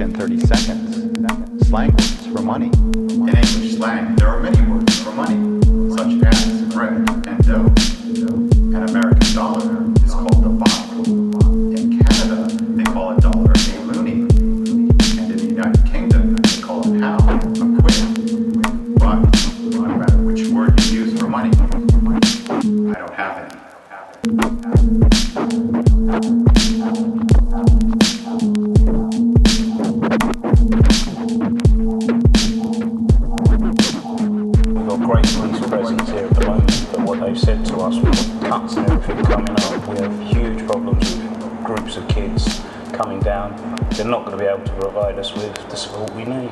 in 30 seconds. Slang words for money. In English slang, there are many words for money, such as bread and dough. An American dollar is called a bop. In Canada, they call a dollar a loonie. And in the United Kingdom, they call a pound a quid. But no matter which word you use for money, I don't have any. We've got great police presence here at the moment, but what they've said to us with cuts and everything coming up, we have huge problems with groups of kids coming down. They're not going to be able to provide us with the support we need.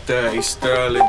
Dirty Sterling.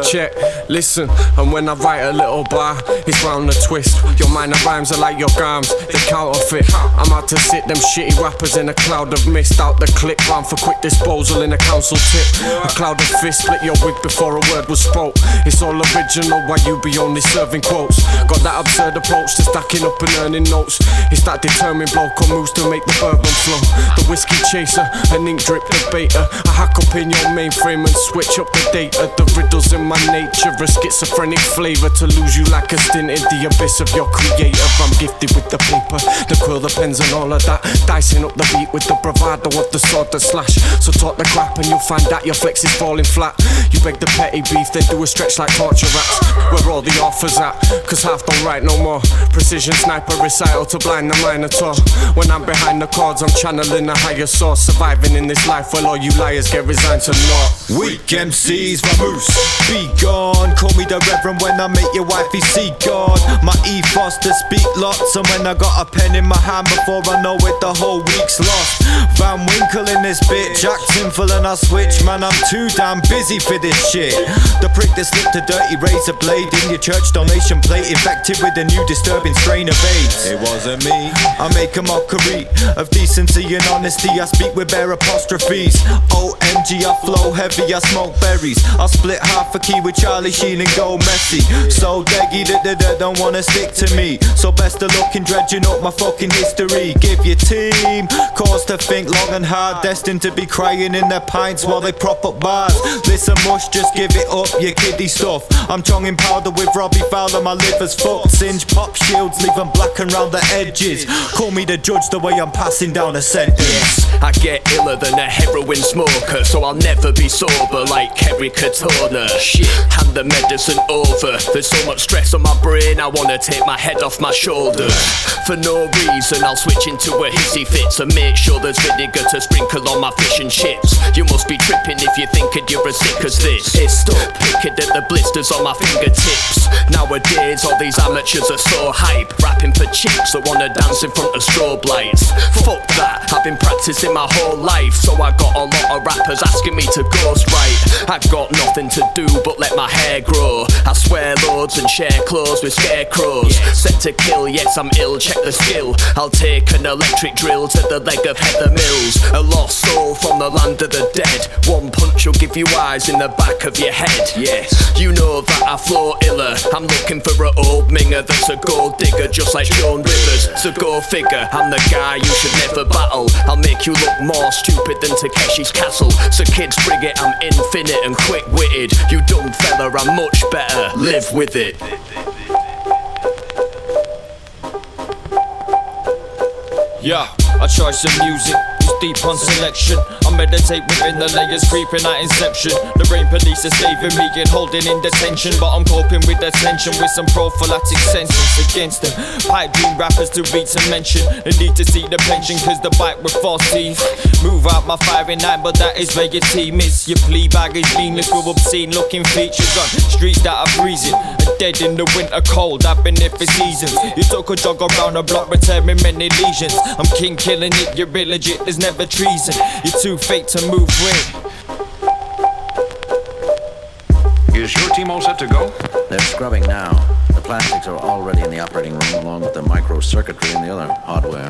Check, listen, and when I write a little bar, it's round the twist. Your minor rhymes are like your grams, they counterfeit. I'm out to sit them shitty rappers in a cloud of mist. Out the clip, round for quick disposal in a council tip. A cloud of fists, split your wig before a word was spoke. It's all original, why you be only serving quotes? Got that absurd approach to stacking up and earning notes. It's that determined bloke on moves to make the bourbon flow. The whiskey chaser, an ink drip debater. I hack up in your mainframe and switch up the data. The riddles in my nature, a schizophrenic flavor to lose you like a stint in the abyss of your creative. I'm gifted with the paper, the quill, the pens and all of that. Dicing up the beat with the bravado of the sword that slash. So talk the crap and you'll find that your flex is falling flat. You beg the petty beef, then do a stretch like torture rats. Where all the offers at, cause half don't write no more. Precision sniper recital to blind the minotaur. When I'm behind the chords, I'm channeling a higher source. Surviving in this life, well all you liars get resigned to naught. Weak MCs, vamoose, be gone. Call me the reverend when I make your wifey see God. My ethos to speak lots, and when I got a pen in my hand before I know it, the whole week's lost. Van Winkle in this bitch, acting full and I switch. Man, I'm too damn busy for this shit. The prick that slipped a dirty razor blade in your church donation plate, infected with a new disturbing strain of AIDS. It wasn't me. I make a mockery of decency and honesty. I speak with bare apostrophes. OMG, I flow heavy, I smoke berries. I split half a key with Charlie Sheen and go messy. So deggy that they don't wanna stick to me. So best of luck in dredging up my fucking history. Give your team cause to think long and hard, destined to be crying in their pints while they prop up bars. Listen mush, just give it up, your kiddie stuff. I'm tonguing powder with Robbie Fowler, my liver's fucked. Singe pop shields, leave them black and round the edges. Call me the judge the way I'm passing down a sentence. Yes, I get iller than a heroin smoker, so I'll never be sober like Kerry Katona. Shit, hand the medicine over. There's so much stress on my brain, I wanna take my head off my shoulders. For no reason, I'll switch into a hissy fit to make sure there's vinegar to sprinkle on my fish and chips. You must be tripping if you think that you're as sick as this. It's stuck, picking at the blisters on my fingertips. Nowadays, all these amateurs are so hype, rapping for chicks that wanna dance in front of strobe lights. Fuck that, I've been practicing my whole life, so I got a lot of rappers asking me to ghostwrite. I got nothing to do but let my hair grow. I swear loads and share clothes with scarecrows. Set to kill, yes I'm ill, check the skill. I'll take an electric drill to the leg of Heather Mills. A lost soul from the land of the dead. One punch will give you eyes in the back of your head. Yes, you know that I flow iller. I'm looking for an old minger that's a gold digger, just like Joan Rivers. So go figure, I'm the guy you should never battle. I'll make you look more stupid than Takeshi's Castle. So kids bring it, I'm infinite and quick-witted. You dumb fella, I'm much better, live with it. Yeah, I try some music, it's deep on selection. I meditate within the layers, creeping at inception. The rain police are saving me and holding in detention, but I'm coping with the tension with some prophylactic sentence against them. Pipe dream rappers to read some mention. They need to see the pension cause the bite with false teeth. Move out my 5 and 9, but that is where your team is. Your plea bag is meaningless with obscene looking features on streets that are freezing and dead in the winter cold. I've been there for seasons. You took a jog around the block, returning many lesions. I'm king killing it, you're illegit, there's never treason. You're too fake to move with. Is your team all set to go? They're scrubbing now. The plastics are already in the operating room along with the micro circuitry and the other hardware.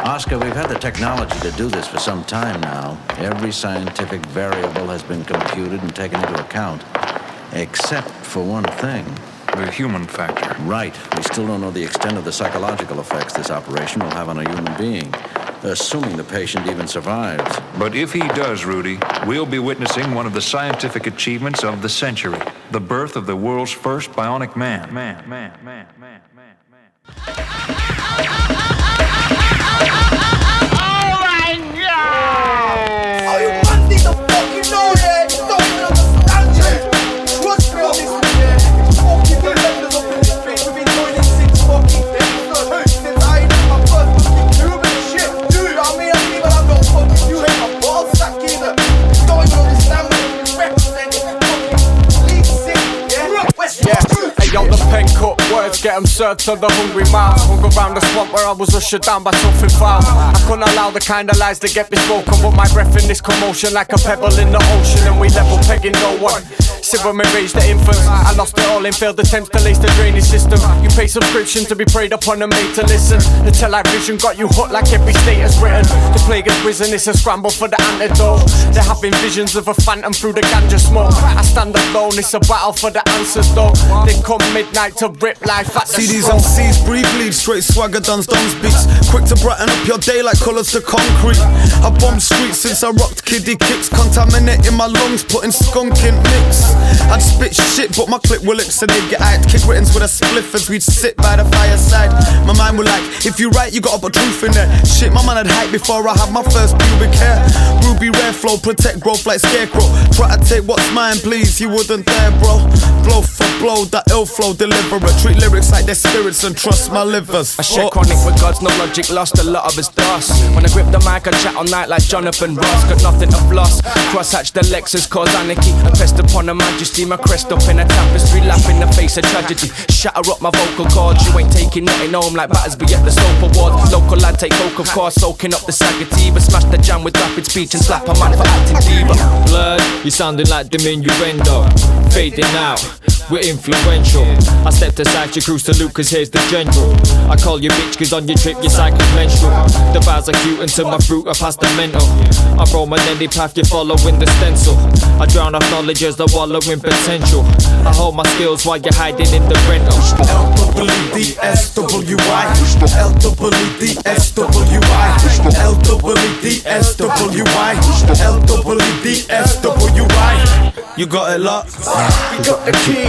Oscar, we've had the technology to do this for some time now. Every scientific variable has been computed and taken into account, except for one thing. The human factor. Right. We still don't know the extent of the psychological effects this operation will have on a human being, assuming the patient even survives. But if he does, Rudy, we'll be witnessing one of the scientific achievements of the century. The birth of the world's first bionic man. Oh, you must need to fucking know that. You don't even understand it. Trust me on this one, yeah. Fucking defenders up in this bitch. We've been doing this since fucking since I did my first fucking Cuban shit. Dude, I mean, I've got fucking you in my ball sack either. You don't even understand what you represent. Fucking league sick, yeah. West Coast. Hey yo, the pen cut words get them served to the hungry mouth. Hung around the swamp where I was ushered down by something foul. I couldn't allow the kind of lies that get bespoken, but my breath in this commotion like a pebble in the ocean, and we level pegging no one. Silver me raised the infants, I lost it all in failed attempts to lace the drainage system. You pay subscription to be preyed upon and made to listen. The television got you hooked like every state has written. The plague has risen, it's a scramble for the antidote. There have been visions of a phantom through the ganja smoke. I stand alone, it's a battle for the answers though. They come midnight to rip life at the See these stroke. MCs breathe, bleed, straight swagger, duns beats. Quick to brighten up your day like colours to concrete. I bombed streets since I rocked kiddie kicks, contaminating my lungs, putting skunk in mix. I'd spit shit, but my clip will lips and they'd get out. Kick writtens with a spliff as we'd sit by the fireside. My mind would like, if you write, you gotta put truth in there. Shit, my man had hype before I had my first pubic hair. Ruby rare flow, protect growth like scarecrow. Try to take what's mine, please, you wouldn't dare, bro. Blow for blow, that ill flow deliberate. Treat lyrics like they're spirits and trust my livers. I share chronic with gods, no logic lost, a lot of us dust. When I grip the mic, I chat all night like Jonathan Ross. Got nothing to floss. Crosshatch the Lexus, cause anarchy. I pressed upon a majesty, my crest up in a tapestry. Laugh in the face of tragedy. Shatter up my vocal cords. You ain't taking nothing home like Battersby at the Soap Awards. Local lad take coke, of course, soaking up the Sagativa. Smash the jam with rapid speech and slap a man for acting diva. Blood, you sounding like diminuendo. Fading out, we're influential. I stepped aside your cruise to Luke, cause here's the general. I call you bitch cause on your trip your cycle's menstrual. The bars are cute until my fruit are past the mental. I roll my nelly path, you're following the stencil. I drown off knowledge as I wallow in potential. I hold my skills while you're hiding in the rental. L-W-D-S-W-I L-W-D-S-W-I L-W-D-S-W-I L-W-D-S-W-I. You got it locked, We got the key.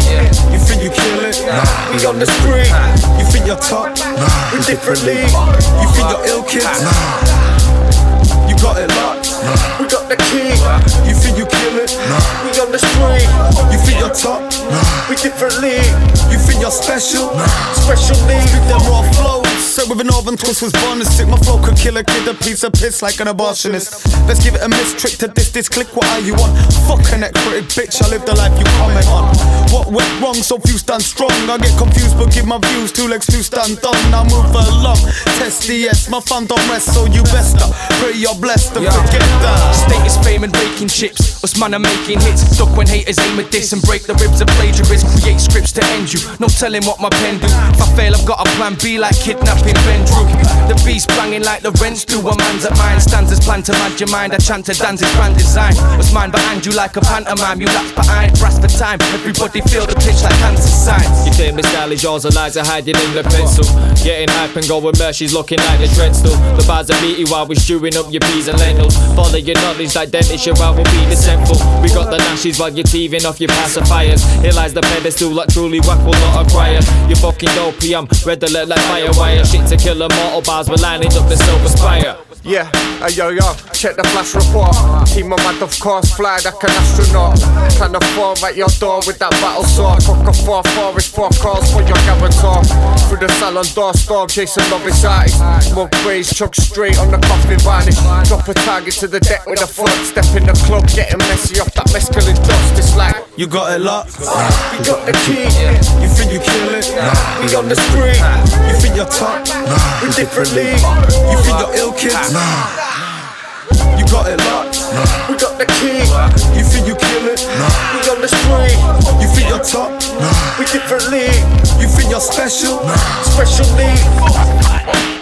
you think you kill it, We on the street. you think you're top, We different league. you think you're ill kids, you got it locked, We got the key. you think you kill it, We on the street. you think you're top, We different league. you think you're special, Special league. With them raw flows, set with a northern twist was born to stick. My flow could kill a kid, a piece of piss like an abortionist. Let's give it a miss, trick to this click, what are you on? Fuck a net critic, bitch, I live the life you comment on. What went wrong, so few stand strong. I get confused, but give my views, 2 legs to stand on. Now move along, test the S, my fun don't rest, so you best up. Pray you're blessed and forget that. Status, fame and raking chips. Us man are making hits. Duck when haters aim at this and break the ribs of plagiarists. Create scripts to end you. No telling what my pen do. If I fail, I've got a plan B like kidnapping Ben Drew. The beast banging like the rents do. A man's at mine. Stanzas plan to mad your mind. I chant to dance, it's grand design. Us mine behind you like a pantomime. You laps behind, brass for time. Everybody feel the pitch like cancer signs. Your famous style is yours, Eliza hiding in the pencil. Getting hype and going mer, she's looking like the dread still. The bars are meaty while we're stewing up your peas and lentils. Follow your knowledge like dentish, your will be the simple. We got the lashes while you're teething off your pacifiers. Here lies the pedestal like truly whack will not acquire. You fucking dopey, I'm red alert like firewire. Shit to kill a mortal bars, we're lining up the silver spire. Yeah, yo, check the flash report. Team of mad, of course, fly like an astronaut. Plan a 4 at your door with that battle sword. Cock a 4-4 is 4 calls for your guarantor. Through the salon door storm, chasing love is artist. Mug praise, chug straight on the coffin varnish. Drop a target to the deck with a foot. Step in the club, getting messy off that mescaline dust. It's like, You got it locked, We got the key. you think you kill it, We on the street. you think you're top, We different league. you think you're ill kids, you got it locked, We got the key. you think you kill it, We on the street. you think you're top, We different league. you think you're special, Special league.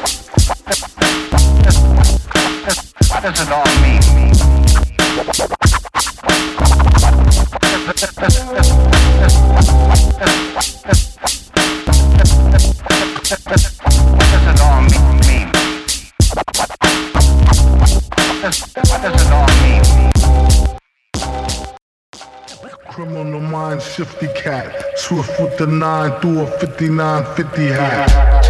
Shifty Cat, swift with the 9 through a 5950 hat.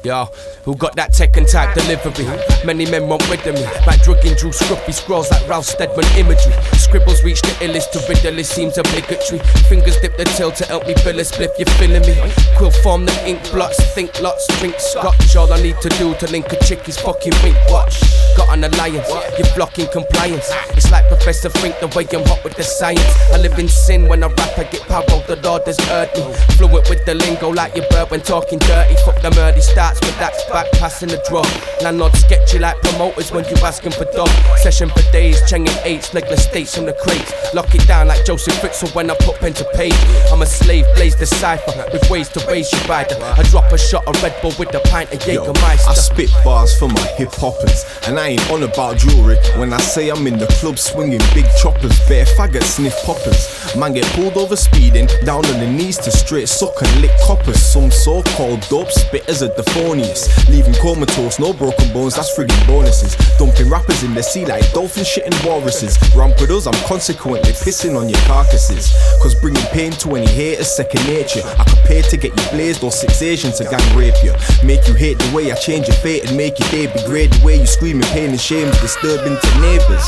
Yo, who got that Tekken type delivery? Many men want rid of me. My drugging drew scruffy scrolls like Ralph Steadman imagery. Scribbles reach the illest to riddle, it seems obligatory. Fingers dip the till to help me fill a spliff, you feeling me? Quill form the ink blots, think lots, drink scotch. All I need to do to link a chick is fucking wink watch. Got an alliance, you're blocking compliance. It's like Professor Frink, the way I'm hot with the science. I live in sin when I rap, I get power, the Lord has heard me. Fluent with the lingo like your bird when talking dirty. Fuck the murdy starts, but that's back passing the drug. Landlord sketchy like promoters when you asking for dough. Session for days, changing eights, legless states from the crates. Lock it down like Joseph Fritzl when I put pen to page. I'm a slave, blaze the cipher with ways to raise your rider. I drop a shot of Red Bull with a pint of Jägermeister. I spit bars for my hip hoppers, and I ain't on about jewelry when I say I'm in the club swinging big choppers. Bare faggots sniff poppers. Man get pulled over speeding, down on the knees to straight suck and lick coppers. Some so-called dope spitters are the phoniest, leaving comatose, no broken bones, that's friggin' bonuses. Dumping rappers in the sea like dolphins shitting walruses. Ramp with us, I'm consequently pissing on your carcasses. Cause bringing pain to any haters second nature. I could pay to get you blazed or 6 Asians to gang rape you. Make you hate the way I change your fate and make your day degrade. The way you screaming pain and shame is disturbing to neighbours.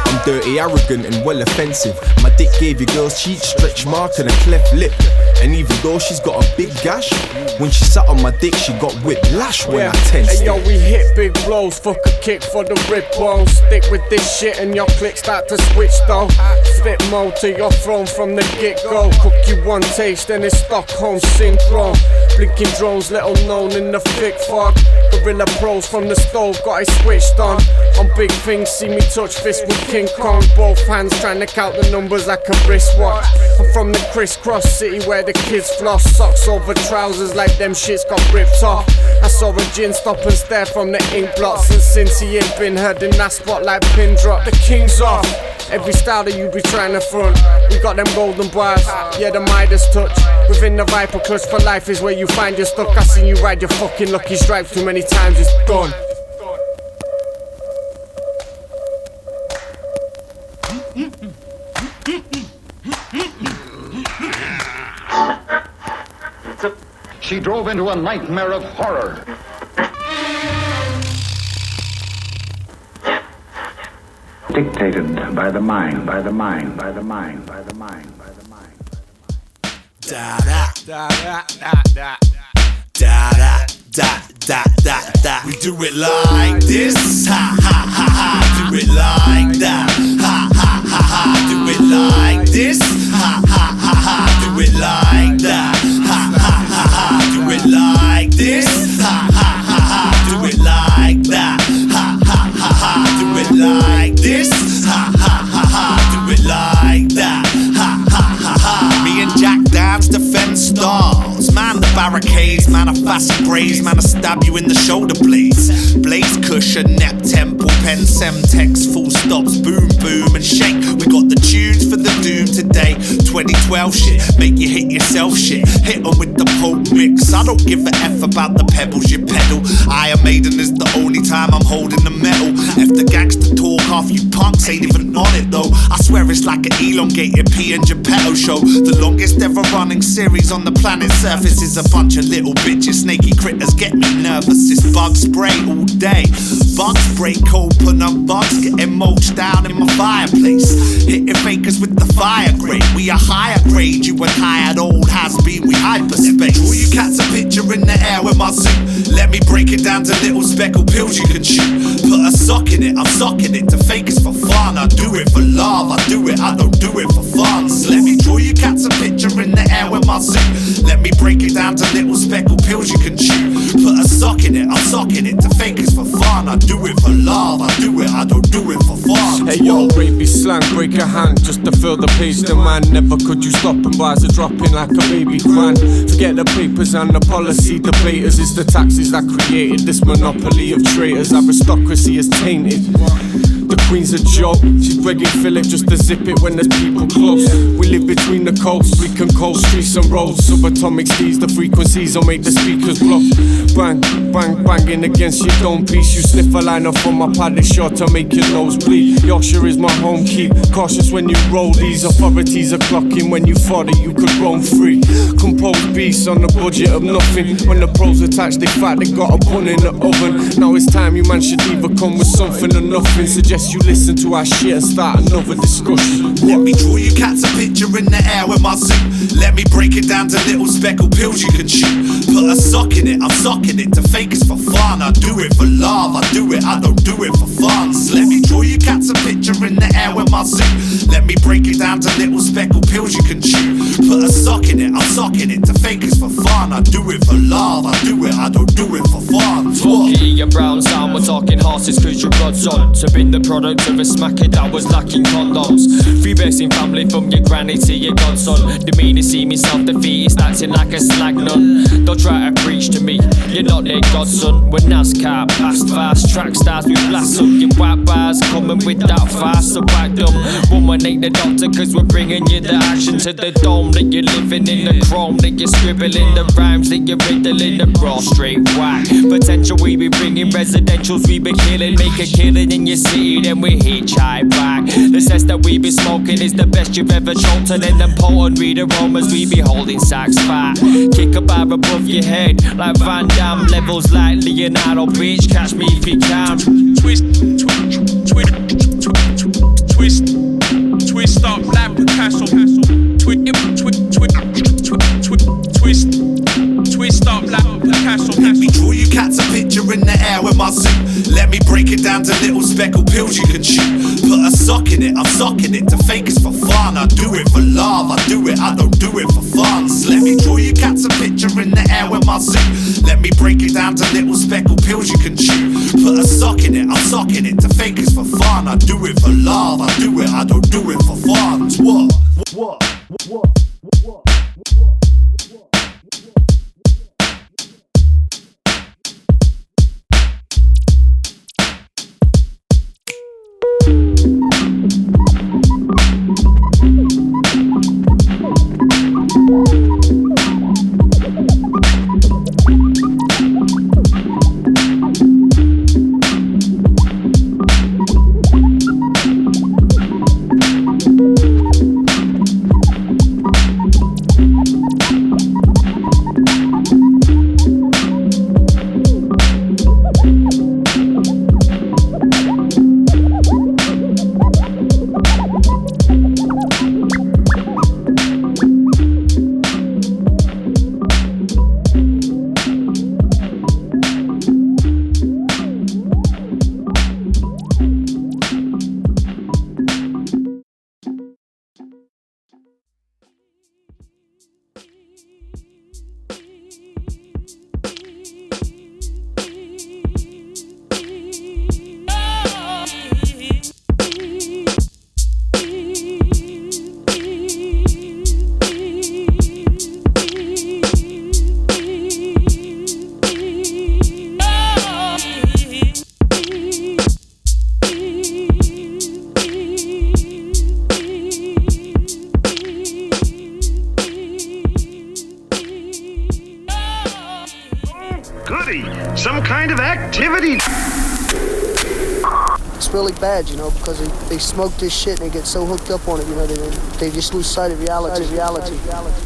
I'm dirty, arrogant and well offensive. My dick gave your girl's cheek stretch mark and a cleft lip. And even though she's got a big gash, when she sat on my dick she got whiplash when I tensed hey, yo, we hit big blows, fuck a kick for the rib bones. Stick with this shit and your click start to switch though. Flip mode to your throne from the get-go. Cook you one taste and it's Stockholm syndrome. Blinking drones, little known in the thick fog. Gorilla pros from the stove, got it switched on. On big things, see me touch fist with King Kong. Both hands trying to count the numbers like a wristwatch. I'm from the crisscross city where the kids floss. Socks over trousers like them shits got ripped off. I saw a gin stop and stare from the ink blots. And since he ain't been heard in that spot like pin drop, the king's off. Every style that you be trying to front, we got them golden bars, yeah, the Midas touch. Within the Viper clutch for life is where you find your stuck. I seen you ride your fucking lucky stripes too many times, it's done. She drove into a nightmare of horror. Dictated by the mind, by the mind, by the mind, by the mind, by the mind. Da da da da da da da da da da da da. We do it like this, ha ha ha ha. Do it like that, ha ha ha ha. Do it like this, ha ha ha ha. Do it like that, ha ha ha ha. Do it like this, ha ha ha ha. Do it like that, ha ha ha ha. Do it like this, ha ha ha ha. Do it like that, ha ha ha ha. Me and Jack dance defend stars. Man the barricades, man a fast braze, man a stab you in the shoulder blades. Blaze cushion, nep temple, pen semtex, full stops, boom boom and shake. We got the tunes for the doom today. 2012 shit, make you hit yourself shit. Hit 'em with the Pope mix. I don't give a F about the pebbles you pedal. Iron Maiden is the only time I'm holding the metal. If the gangster talk off, you punks ain't even on it though. I swear it's like an elongated P and Geppetto show. The longest ever running series on the planet's surface is a bunch of little bitches. Snaky critters get me nervous. It's bug spray all day. Bugs break open and bugs getting mulched down in my fireplace. Hitting fakers with the fire grade. We a higher grade, you a tired old has-been, we hyperspace. Draw you cats a picture in the air with my suit. Let me break it down to little speckled pills you can shoot. Put a sock in it, I'm socking it to fakers for fun. I do it for love, I do it, I don't do it for fun. So let me draw you cats a picture in the air with my suit. Let me break it down to little speckled pills you can shoot. Put a sock in it, I'm socking it to fakers for fun. I do it for love, I do it, I don't do it for fun. Hey yo, baby slang, break a hand just to fill the page. The man, never could you stop and bars are dropping like a baby grand. Forget the papers and the policy debaters. It's the taxes that created this monopoly of traitors. Aristocracy is tainted. queen's a joke. She's begging Philip just to zip it when there's people close. We live between the coasts, we can coast streets and roads. Subatomic steeds, the frequencies will make the speakers blow. Bang, bang, banging against your dome piece. You sniff a line off on my padded shot to make your nose bleed. Yorkshire is my home keep. Cautious when you roll, these authorities are clocking. When you thought that you could roam free. Composed beasts on a budget of nothing. When the pros attach, they fight, they got a bun in the oven. Now it's time, you man should either come with something or nothing. Suggest you listen to our shit and start another discussion. Let me draw you cats a picture in the air with my suit. Let me break it down to little speckled pills you can shoot. Put a sock in it, I'm socking it to fake it's for fun. I do it for love, I do it, I don't do it for fun. So let me draw you cats a picture in the air with my suit. Let me break it down to little speckled pills you can chew. Put a sock in it, I'm socking it to fake it's for fun. I do it for love, I do it, I don't do it for fun. Smokey and brown sound, we're talking horses cause your godson. To be the product of a smacker that was lacking condoms. Freebasing family from your granny to your godson. The me to see me self-defeated, acting like a slag nun. Don't try to preach to me, you're not their godson. We're NASCAR, past fast, track stars, we blast up. Your white bars coming with that fast, so whack them. Woman ain't the doctor cause we're bringing you the action to the dome. That you're living in the chrome, that you're scribbling the rhymes, that you're riddling the raw straight whack. Potential we be bringing residentials, we be killing. Make a killing in your city, then we hitchhike back. The sense that we be smoking is the best you've ever choked. And then them potent weed aromas, we be holding sacks fat. Kick a bar above your head like Van Damme. Levels like Leonardo, bitch, catch me if you can. Twist, twist up like Picasso. Twist up like Picasso. Let me draw you cats a picture in the air with my suit. Let me break it down to little speckled pills you can shoot. Put a sock in it, I'm socking it to fake it's for fun. I do it for love, I do it, I don't do it for fun. So let me draw you cats a picture in the air with my suit. Let me break it down to little speckled pills you can chew. Put a sock in it, I'm socking it to fake it's for fun. I do it for love, I do it, I don't do it for fun. What? Some kind of activity. It's really bad, you know, because they smoke this shit and they get so hooked up on it, you know, they just lose sight of reality.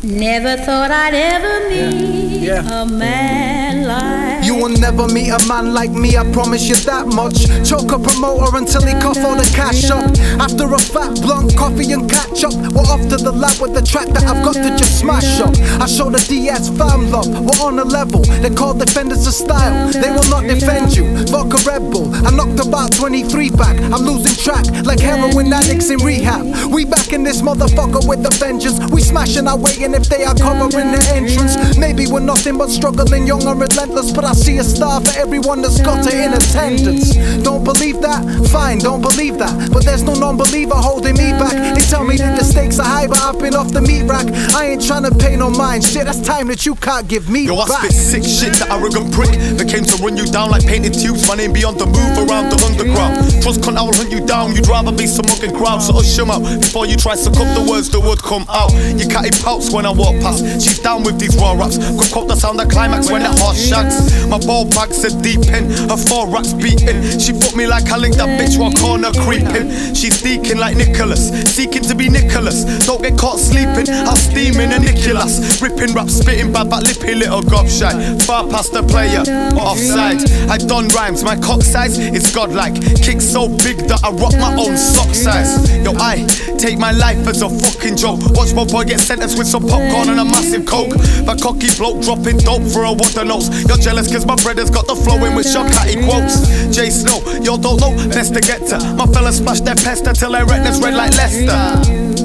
Never thought I'd ever meet a man like you will never meet a man like me, I promise you that much. Choke a promoter until he cough all the cash up. After a fat blunt, coffee and catch up, we're off to the lab with the track that I've got to just smash up. I show the DS fam love, we're on a level. They call defenders a style, they will not defend you. Fuck a Red Bull, I knocked about 23 back. I'm losing track like heroin addicts in rehab. We back in this motherfucker with a vengeance. We smashing our way in if they are covering the entrance. Maybe we're nothing but struggling, young and relentless, but I see a star for everyone that's got it in attendance. Don't believe that? Fine, don't believe that. But there's no non-believer holding me back. They tell me that the stakes are high, but I've been off the meat rack. I ain't tryna pay no mind. Shit, that's time that you can't give me. Yo, I back. spit sick shit, the arrogant prick that came to run you down like painted tubes. My name be on the move around the underground. Trust cunt, I will hunt you down. You'd rather be some mugging crowd, so hush him out before you try to cup the words that would come out. Your catty pouts when I walk past. She's down with these raw raps. Could quote the sound of climax when that horse shacks. My ball bag said deep in, her 4 racks beating. She put me like I linked that bitch while corner creeping. She's sneaking like Nicholas, seeking to be Nicholas. Don't get caught sleeping, I'll steam in a Nicholas. Ripping rap, spitting bad, that lippy little gobshite. Far past the player, offside. I done rhymes, my cock size is godlike. Kick so big that I rock my own sock size. Yo, I take my life as a fucking joke. Watch my boy get sentenced with some popcorn and a massive coke. That cocky bloke dropping dope for a water nose. You're jealous cause my brother's got the flow in with your catty quotes. J Snow, y'all don't know, best to get to. My fellas splash their pester till their retinas red like Leicester.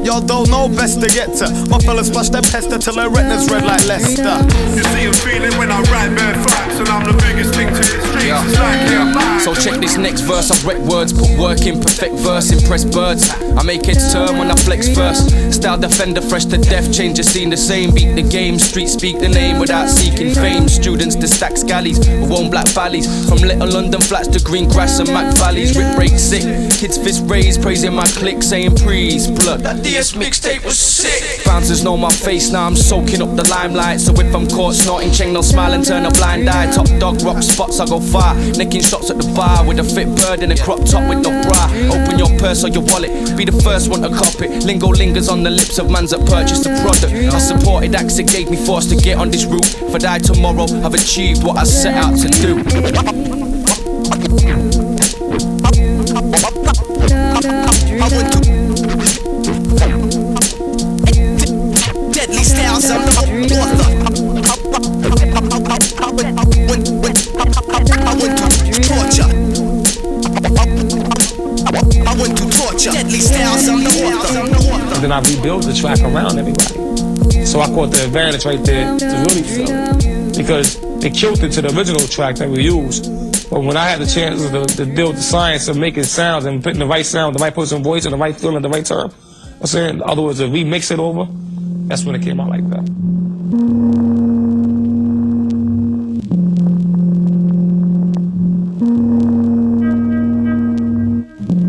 Y'all don't know, best to get to. My fellas splash their pester till their retinas red like Leicester. You see a feeling when I write bad facts, and I'm the biggest thing to the streets. Yeah. It's like, yeah. So check this next verse, I wreck words, put work in, perfect verse, impress birds. I make heads turn when I flex first. Style defender, fresh to death, change the scene the same. Beat the game, street speak the name without seeking fame. Students to stack scallies, who own black valleys. From little London flats to green grass and Mac valleys. Rip break sick, kids fist raised, praising my clique, saying please blood. That DS mixtape was sick. Bouncers know my face, now I'm soaking up the limelight. So if I'm caught snorting cheng, they'll smile and turn a blind eye. Top dog, rock spots, I go far. Necking shots at the bar with a fit bird in a crop top with no bra. Open your purse or your wallet, be the first one to cop it. Lingo lingers on the lips of mans that purchased the product. I supported acts that gave me force to get on this route. If I die tomorrow, I've achieved what I set out to do. Deadly styles, I'm the author. I went to torture. I went to torture. Deadly styles, I'm the author. And then I rebuilt the track around everybody. So I caught the advantage right there to really feel it. Because it killed it to the original track that we used. But when I had the chance to build the science of making sounds and putting the right sound, the right person voice, and the right feeling at the right time, I'm saying, in other words, to remix it over, that's when it came out like that.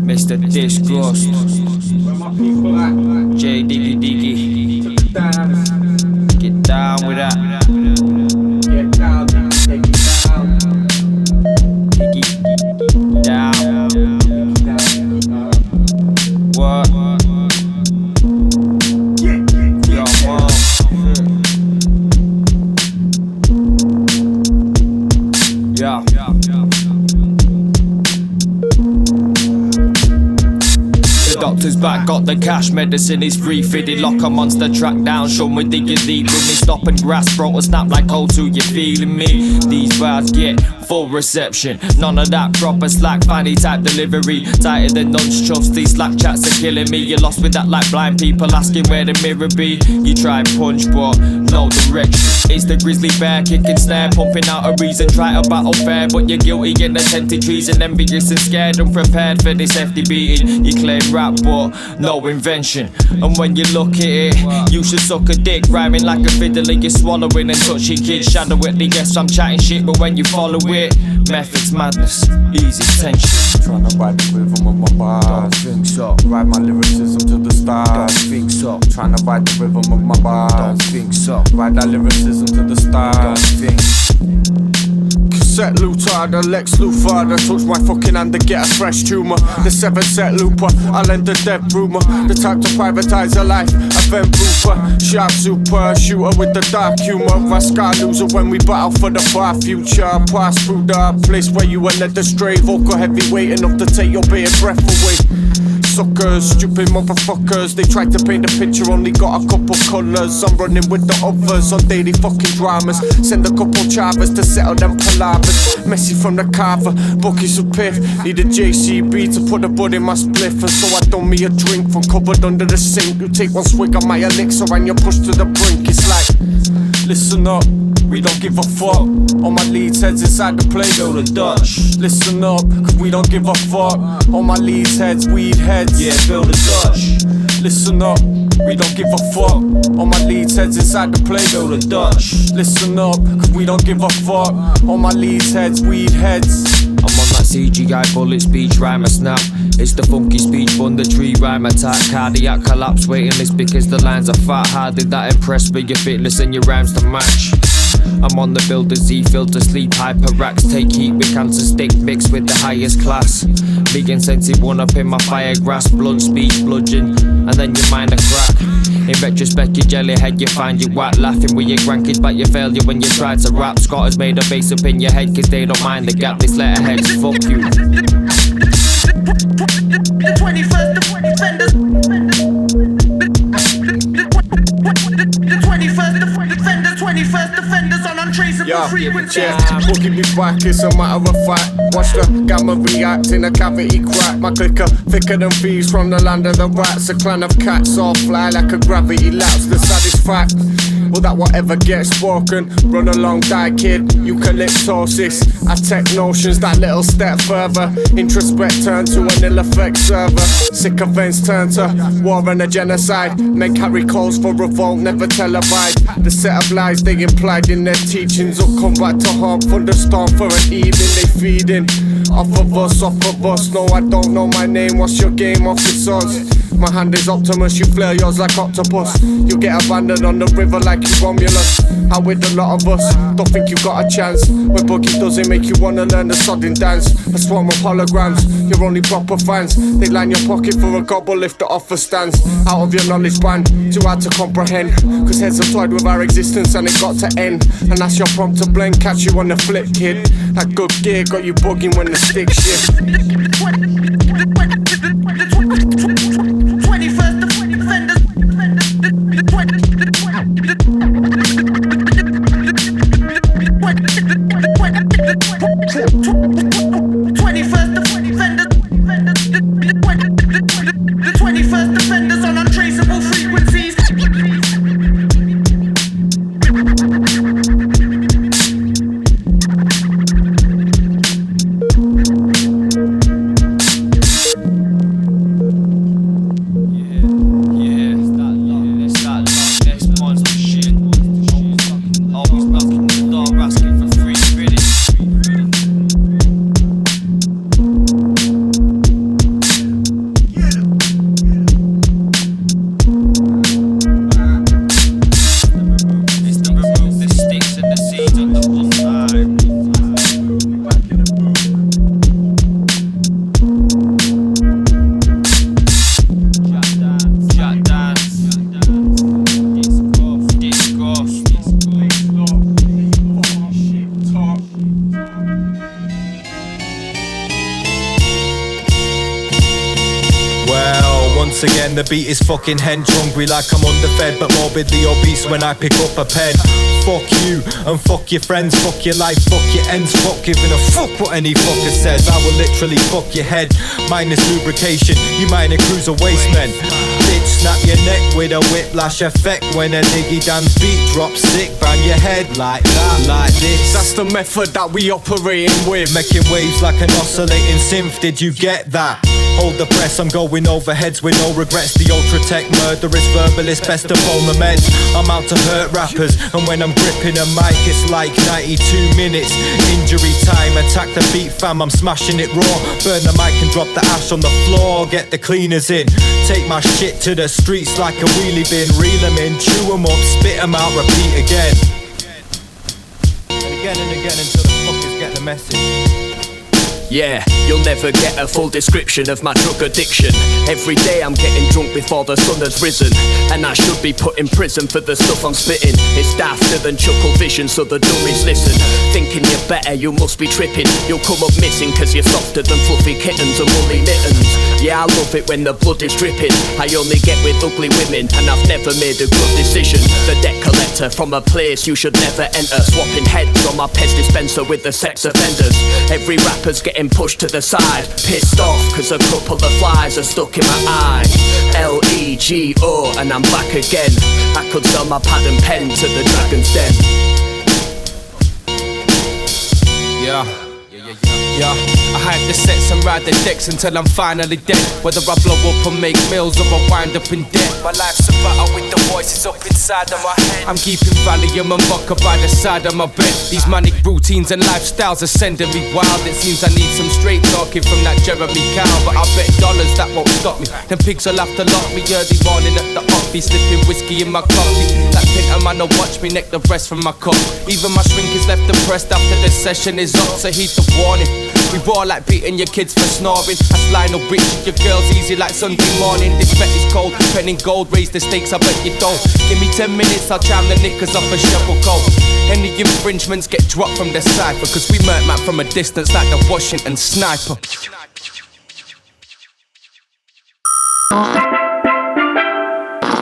Mr. Disgust, J Diggy Diggy, get down with that. Get down, Diggy, down. What? Yo, yeah. Doctor's back, got the cash, medicine is free. Fitted, lock a monster track down. Show me dig your deep with me, stop and grasp. Bro, a snap like O2, you feeling me? These bars get full reception. None of that proper slack, fanny type delivery. Tighter than nunch chuffs, these slack chats are killing me. You're lost with that like blind people asking where the mirror be. You try and punch, but no direction. It's the grizzly bear kicking snare, pumping out a reason. Try to battle fair, but you're guilty in attempted treason. Envious and scared, unprepared for this hefty beating. You claim rap, but no invention. And when you look at it, you should suck a dick. Rhyming like a fiddler, you're swallowing and touching kids. Shadow at the guess I'm chatting shit, but when you follow it, methods madness, easy tension. Tryna ride the rhythm of my bars. Don't think so. Ride my lyricism to the stars. Don't think so. Tryna ride the rhythm of my bars. Don't think so. Ride that lyricism to the stars. Don't think. Cassette looter, the Lex Luthor, that touch my fucking hand to get a fresh tumour. The 7-set looper, I'll end the dead rumour. The type to privatize a life, a vent blooper. Sharp super, shooter with the dark humour. Rascal loser when we battle for the far future. Pass through the place where you were led astray. Vocal heavyweight enough to take your bated breath away. Suckers, stupid motherfuckers, they tried to paint the picture, only got a couple colours. I'm running with the others on daily fucking dramas. Send a couple chavas to settle them palavers. Messy from the carver, buckets of piff. Need a JCB to put a bud in my spliff. And so I done me a drink from cupboard under the sink. You take one swig of my elixir and you're pushed to the brink. It's like, listen up, we don't give a fuck. All my leads heads inside the place, build a Dutch. Listen up, cause we don't give a fuck. All my leads heads, weed heads, yeah, build a Dutch. Listen up, we don't give a fuck. All my leads heads inside the play, go to Dutch. Listen up, cause we don't give a fuck. All my leads heads, weed heads. I'm on that CGI bullet speech, rhyme a snap. It's the funky speech, bun the tree, rhyme attack. Cardiac collapse, waiting list because the lines are fat. How did that impress with your fitness and your rhymes to match? I'm on the builder Z filter sleep, hyper racks. Take heat with cancer stick, mixed with the highest class. Big incentive, one up in my fire grass. Blunt speech, bludgeon, and then your mind a crack. In retrospect, you jellyhead, you find you whack. Laughing with your grandkids, but you failure when you try to rap. Scott has made a bass up in your head, cause they don't mind the gap. This letterheads, fuck you. The 21st defenders. The 21st defenders on untraceable frequency. Boogie me back, it's a matter of fact. Watch the gamma react in a cavity crack. My clicker thicker than thieves from the land of the rats. A clan of cats all fly like a gravity lapse. The saddest fact, well that whatever gets spoken. Run along, die kid, eucalyptosis. I take notions that little step further. Introspect turn to an ill effect server. Sick events turn to war and a genocide. Men carry calls for revolt, never televised. The set of lies they implied in their teachings will come back to haunt. Thunderstorm for an evening they feeding. Off of us. No, I don't know my name. What's your game? Off the source. My hand is Optimus, you flare yours like octopus. You get abandoned on the river like you Romulus. How with a lot of us, don't think you got a chance. When Boogie does it make you wanna learn the sodding dance. A swarm of holograms, your only proper fans. They line your pocket for a gobble if the offer stands. Out of your knowledge band, too hard to comprehend. Cause heads have toyed with our existence and it got to end. And that's your prompt to blend, catch you on the flip kid. That good gear got you bugging when the stick shift. 21st defenders. 21st defenders on untraceable frequencies. Once again the beat is fucking hench hungry like I'm underfed but morbidly obese when I pick up a pen. Fuck you and fuck your friends, fuck your life, fuck your ends, fuck giving a fuck what any fucker says. I will literally fuck your head, minus lubrication, you minor cruiser waste men. Bitch snap your neck with a whiplash effect when a diggy dance beat drops sick, bang your head like that, like this. That's the method that we operating with, making waves like an oscillating synth, did you get that? Hold the press, I'm going over heads with no regrets. The ultra tech murderous verbalist, best of all the meds. I'm out to hurt rappers, and when I'm gripping a mic it's like 92 minutes. Injury time, attack the beat fam, I'm smashing it raw. Burn the mic and drop the ash on the floor. Get the cleaners in, take my shit to the streets like a wheelie bin. Reel them in, chew them up, spit them out, repeat again. And again until the fuckers get the message. Yeah, you'll never get a full description of my drug addiction. Every day I'm getting drunk before the sun has risen, and I should be put in prison for the stuff I'm spitting. It's dafter than chuckle vision, so the dummies listen. Thinking you're better, you must be tripping. You'll come up missing cause you're softer than fluffy kittens and woolly mittens. Yeah, I love it when the blood is dripping. I only get with ugly women, and I've never made a good decision. The debt collector from a place you should never enter, swapping heads on my Pez dispenser with the sex offenders. Every rapper's getting pushed to the side, pissed off cause a couple of flies are stuck in my eye. L-E-G-O and I'm back again. I could sell my pad and pen to the Dragon's Den. Yeah, I hype the sets and ride the decks until I'm finally dead. Whether I blow up and make meals or I wind up in debt. My life's a battle with the voices up inside of my head. I'm keeping Valium and vodka by the side of my bed. These manic routines and lifestyles are sending me wild. It seems I need some straight talking from that Jeremy Cow. But I bet dollars that won't stop me. Them pigs will have to lock me early morning at the office, slipping whiskey in my coffee. That pinter man will watch me neck the rest from my cup. Even my shrink is left depressed after the session is up, so heed the warning. We war like beating your kids for snoring. I slide no bitch with your girls easy like Sunday morning. This bet is cold, pen in gold, raise the stakes, I bet you don't. Give me 10 minutes, I'll charm the knickers off a shovel coat. Any infringements get dropped from the cypher, cause we murk man from a distance like the Washington sniper.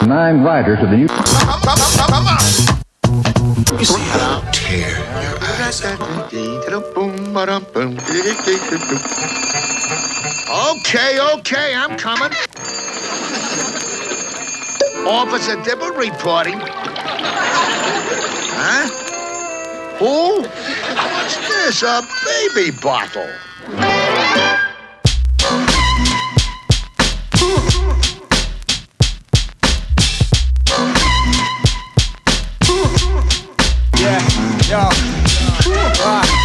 I invite her to the new. Come on. You see how I'll tear your eyes out. Okay, I'm coming. Officer Dibble reporting. Huh? Who? What's this? A baby bottle.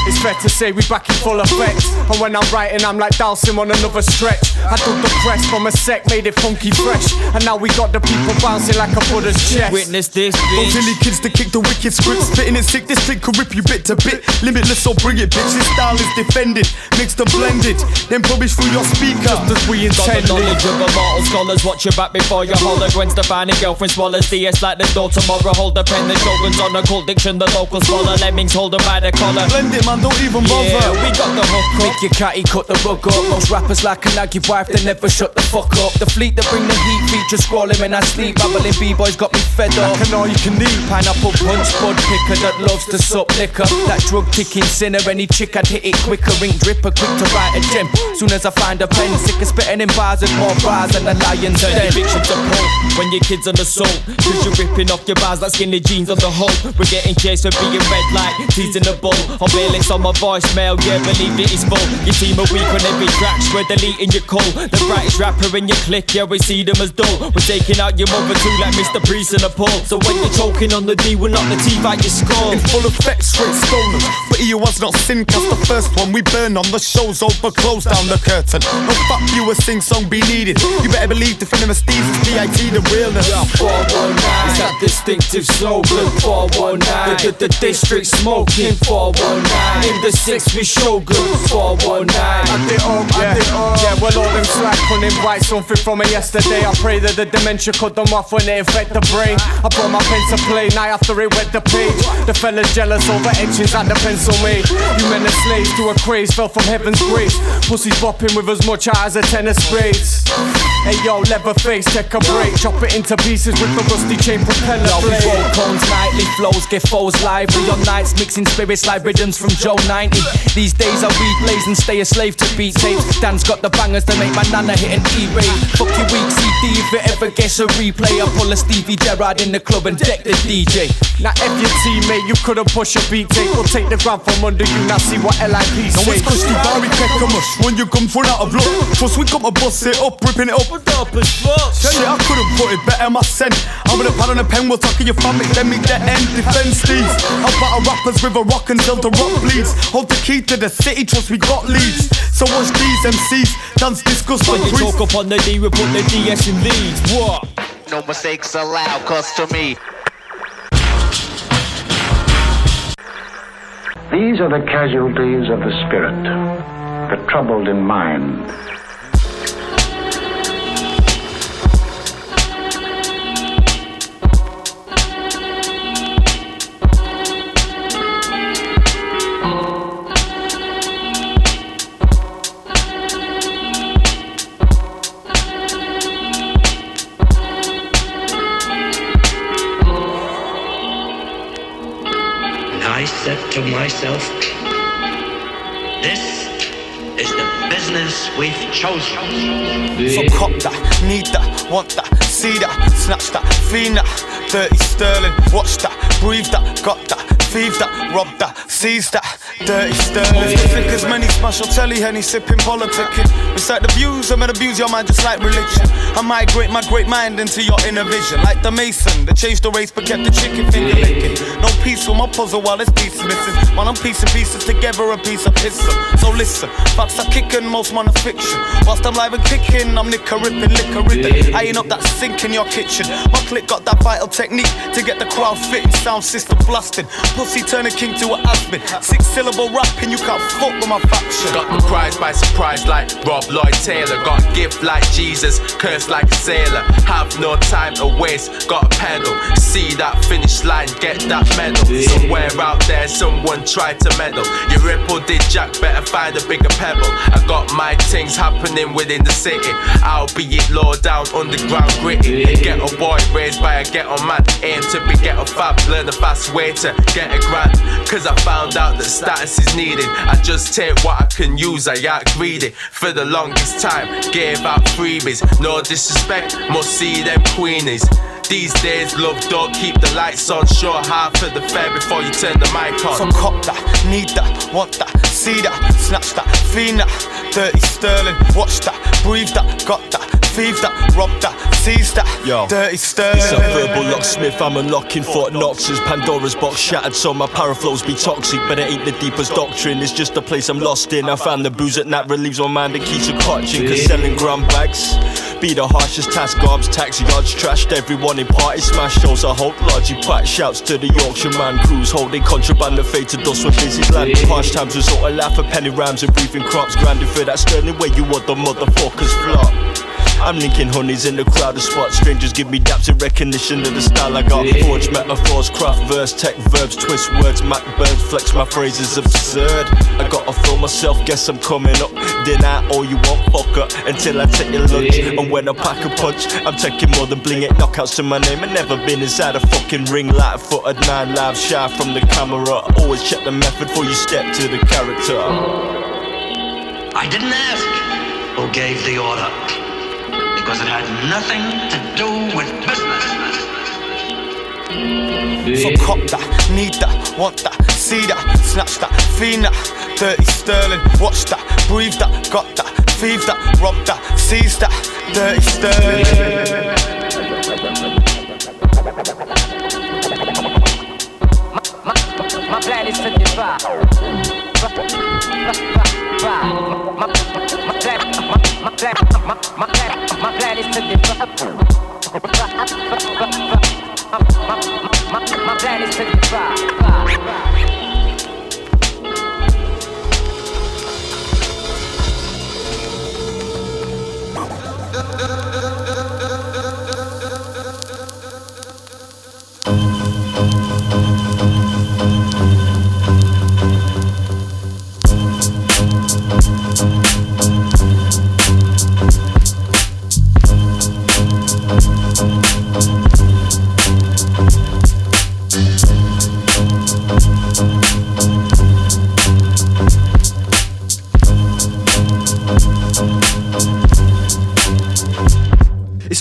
It's fair to say we back in full effect. And when I'm writing, I'm like Dalsim on another stretch. I took the crest from a sec, made it funky fresh. And now we got the people bouncing like a Buddha's chest. Witness this, bitch. Those silly kids to kick the wicked script. Spitting it sick, this click could rip you bit to bit. Limitless, so bring it, bitch. This style is defended, mixed and blended. Then published through your speaker, just as we intended. Got the knowledge of immortal scholars. Watch your back before you holler. Gwen Stefani, girlfriend swallows DS like there's no tomorrow. Hold the pen, the shogun's on a cold diction. The local scholar, lemmings hold them by the collar. Blend it, man, don't even bother. Yeah, we got the hook up. Make your catty cut the rug up. Most rappers like a naggy wife, they never shut the fuck up. The fleet that bring the heat, feature scrolling when I sleep. Babbling B-boys got me fed up. Like an all you can eat. Pineapple punch, bud picker that loves to sup liquor. That drug kicking sinner, any chick I'd hit it quicker. Ink dripper, quick to write a gem. Soon as I find a pen, sick of spitting in bars and more bars than the lions. Turn evictions to pull when your kids on the soul. Cause you're ripping off your bars like skinny jeans on the hull. We're getting chased for being red like teasing the bull. On bailiffs on my voicemail, yeah, believe it is full. Your team are weak on every track, we're deleting your call. The brightest rapper in your clique, yeah, we see them as dull. We're taking out your mother too like Mr. Priest and a Paul. So when you're choking on the D, we'll knock the teeth out your skull. In full effect, straight stoners. But he was not sin, cause the first one we burn on. The show's over, close down the curtain. No fuck you, a sing song be needed. You better believe the venomous thieves is B.I.T. the realness. Yeah, 419, it's that distinctive slogan. 419, the district smoking. 419, in the 6 we show good. 419, yeah, well all them slack couldn't write something from it yesterday. I pray that the dementia cut them off when it infect the brain. I brought my pen to play, night after it wet the page. The fella's jealous over etchings and the pencil made. You men are slaves to a craze, fell from heaven's grace. Pussies bopping with as much art as a ten of spades. Hey yo, Leatherface, take a break. Chop it into pieces with the rusty chain propeller blade. We roll cones, nightly flows, get foes lively on nights, mixing spirits like rhythms from Joe 90. These days I weed blaze and stay a slave to beat tapes. Dan's got the bangers that make my nana hit an E-rate. Fuck your weak CD if it ever gets a replay. I pull a Stevie Gerrard in the club and deck the DJ. Now if your teammate, you couldn't push a beat tape. We'll take the ground from under you, now see what LIP say. No, it's cushy Barry Kekamush. When you come full out of luck, trust we got my bust it up, ripping it up. Up as fuck. Shit, I couldn't put it better myself. I'm with a pad and a pen, we'll talk to your family, then meet the end. Defense these. I'll battle rappers with a rock until the rock bleeds. Hold the key to the city, trust we got leads. So watch these MCs, dance discuss when the you talk up on the D, we put the DS in leads. What? No mistakes allowed, cause to me These are the casualties of the spirit, the troubled in mind. I said to myself, this is the business we've chosen. So cop that, need that, want that, see that, snatch that, fiend that, 30 sterling, watch that, breathe that, got that, thieve that, rob that, seize that. Dirty sterling. Thick as many smash or telly, Henny sipping politicking. Recite the views, I'm gonna abuse your mind just like religion. I migrate my great mind into your inner vision. Like the Mason that changed the race but kept the chicken finger licking. No peace with my puzzle while there's pieces missing. While I'm piecing pieces together, a piece of pizza. So listen, facts are kicking, most man are fiction. Whilst I'm live and kicking, I'm liquor ripping, liquor ripping. Eyeing up that sink in your kitchen. My click got that vital technique to get the crowd fitting, sound system blasting. Pussy turn a king to an Aspen. 6-syllable rapping, you can't fuck with my faction. Got the prize by surprise like Rob Lloyd Taylor. Got a gift like Jesus, cursed like a sailor. Have no time to waste, got a pedal. See that finish line, get that medal. Somewhere out there someone tried to meddle. You ripple did Jack, better find a bigger pebble. I got my things happening within the city. Albeit low down, underground gritty. Ghetto boy raised by a ghetto man. Aim to be ghetto fab, learn the fast way to get a grant. Cause I found out that status is needed. I just take what I can use, I act greedy. For the longest time, gave out freebies. No disrespect, must see them queenies. These days, love don't keep the lights on. Show half of the fare before you turn the mic on. So cop that, need that, want that, see that, snatch that, fiend that. Dirty sterling, watch that, breathe that, got that, thieve that, rob that, seize that. Yo, dirty sterling. It's a verbal locksmith, I'm unlocking Fort Knox's Pandora's box shattered, so my paraflows be toxic. But it ain't the deepest doctrine, it's just a place I'm lost in. I found the booze at night relieves my mind and keeps a clutching. Cause selling gram bags be the harshest task. Garbs, taxi yards, trashed everyone in party smash shows. I hold largely packed shouts to the Yorkshire man crews holding contraband that fade to dust when busy land. Harsh times resort to laugh at penny rhymes and breathing crops. Grinding for that sterling way you want the motherfuckers flop. I'm linking honeys in the crowded spot. Strangers give me daps in recognition of the style I got. Forged metaphors, craft verse, tech verbs, twist words, Mac birds, flex my phrases absurd. I gotta feel myself, guess I'm coming up. Deny all you want, fucker, until I take your lunch. And when I pack a punch, I'm taking more than bling it. Knockouts to my name, I've never been inside a fucking ring. Light footed, 9 live, shy from the camera. Always check the method before you step to the character. I didn't ask who gave the order, because it had nothing to do with business. So cop that, need that, want that, see that, snatch that, fiend that. Dirty sterling, watch that, breathe that, got that, thieve that, rob that, seize that. Dirty sterling. My plan is to divide. My plan is to divide. My plan is to divide.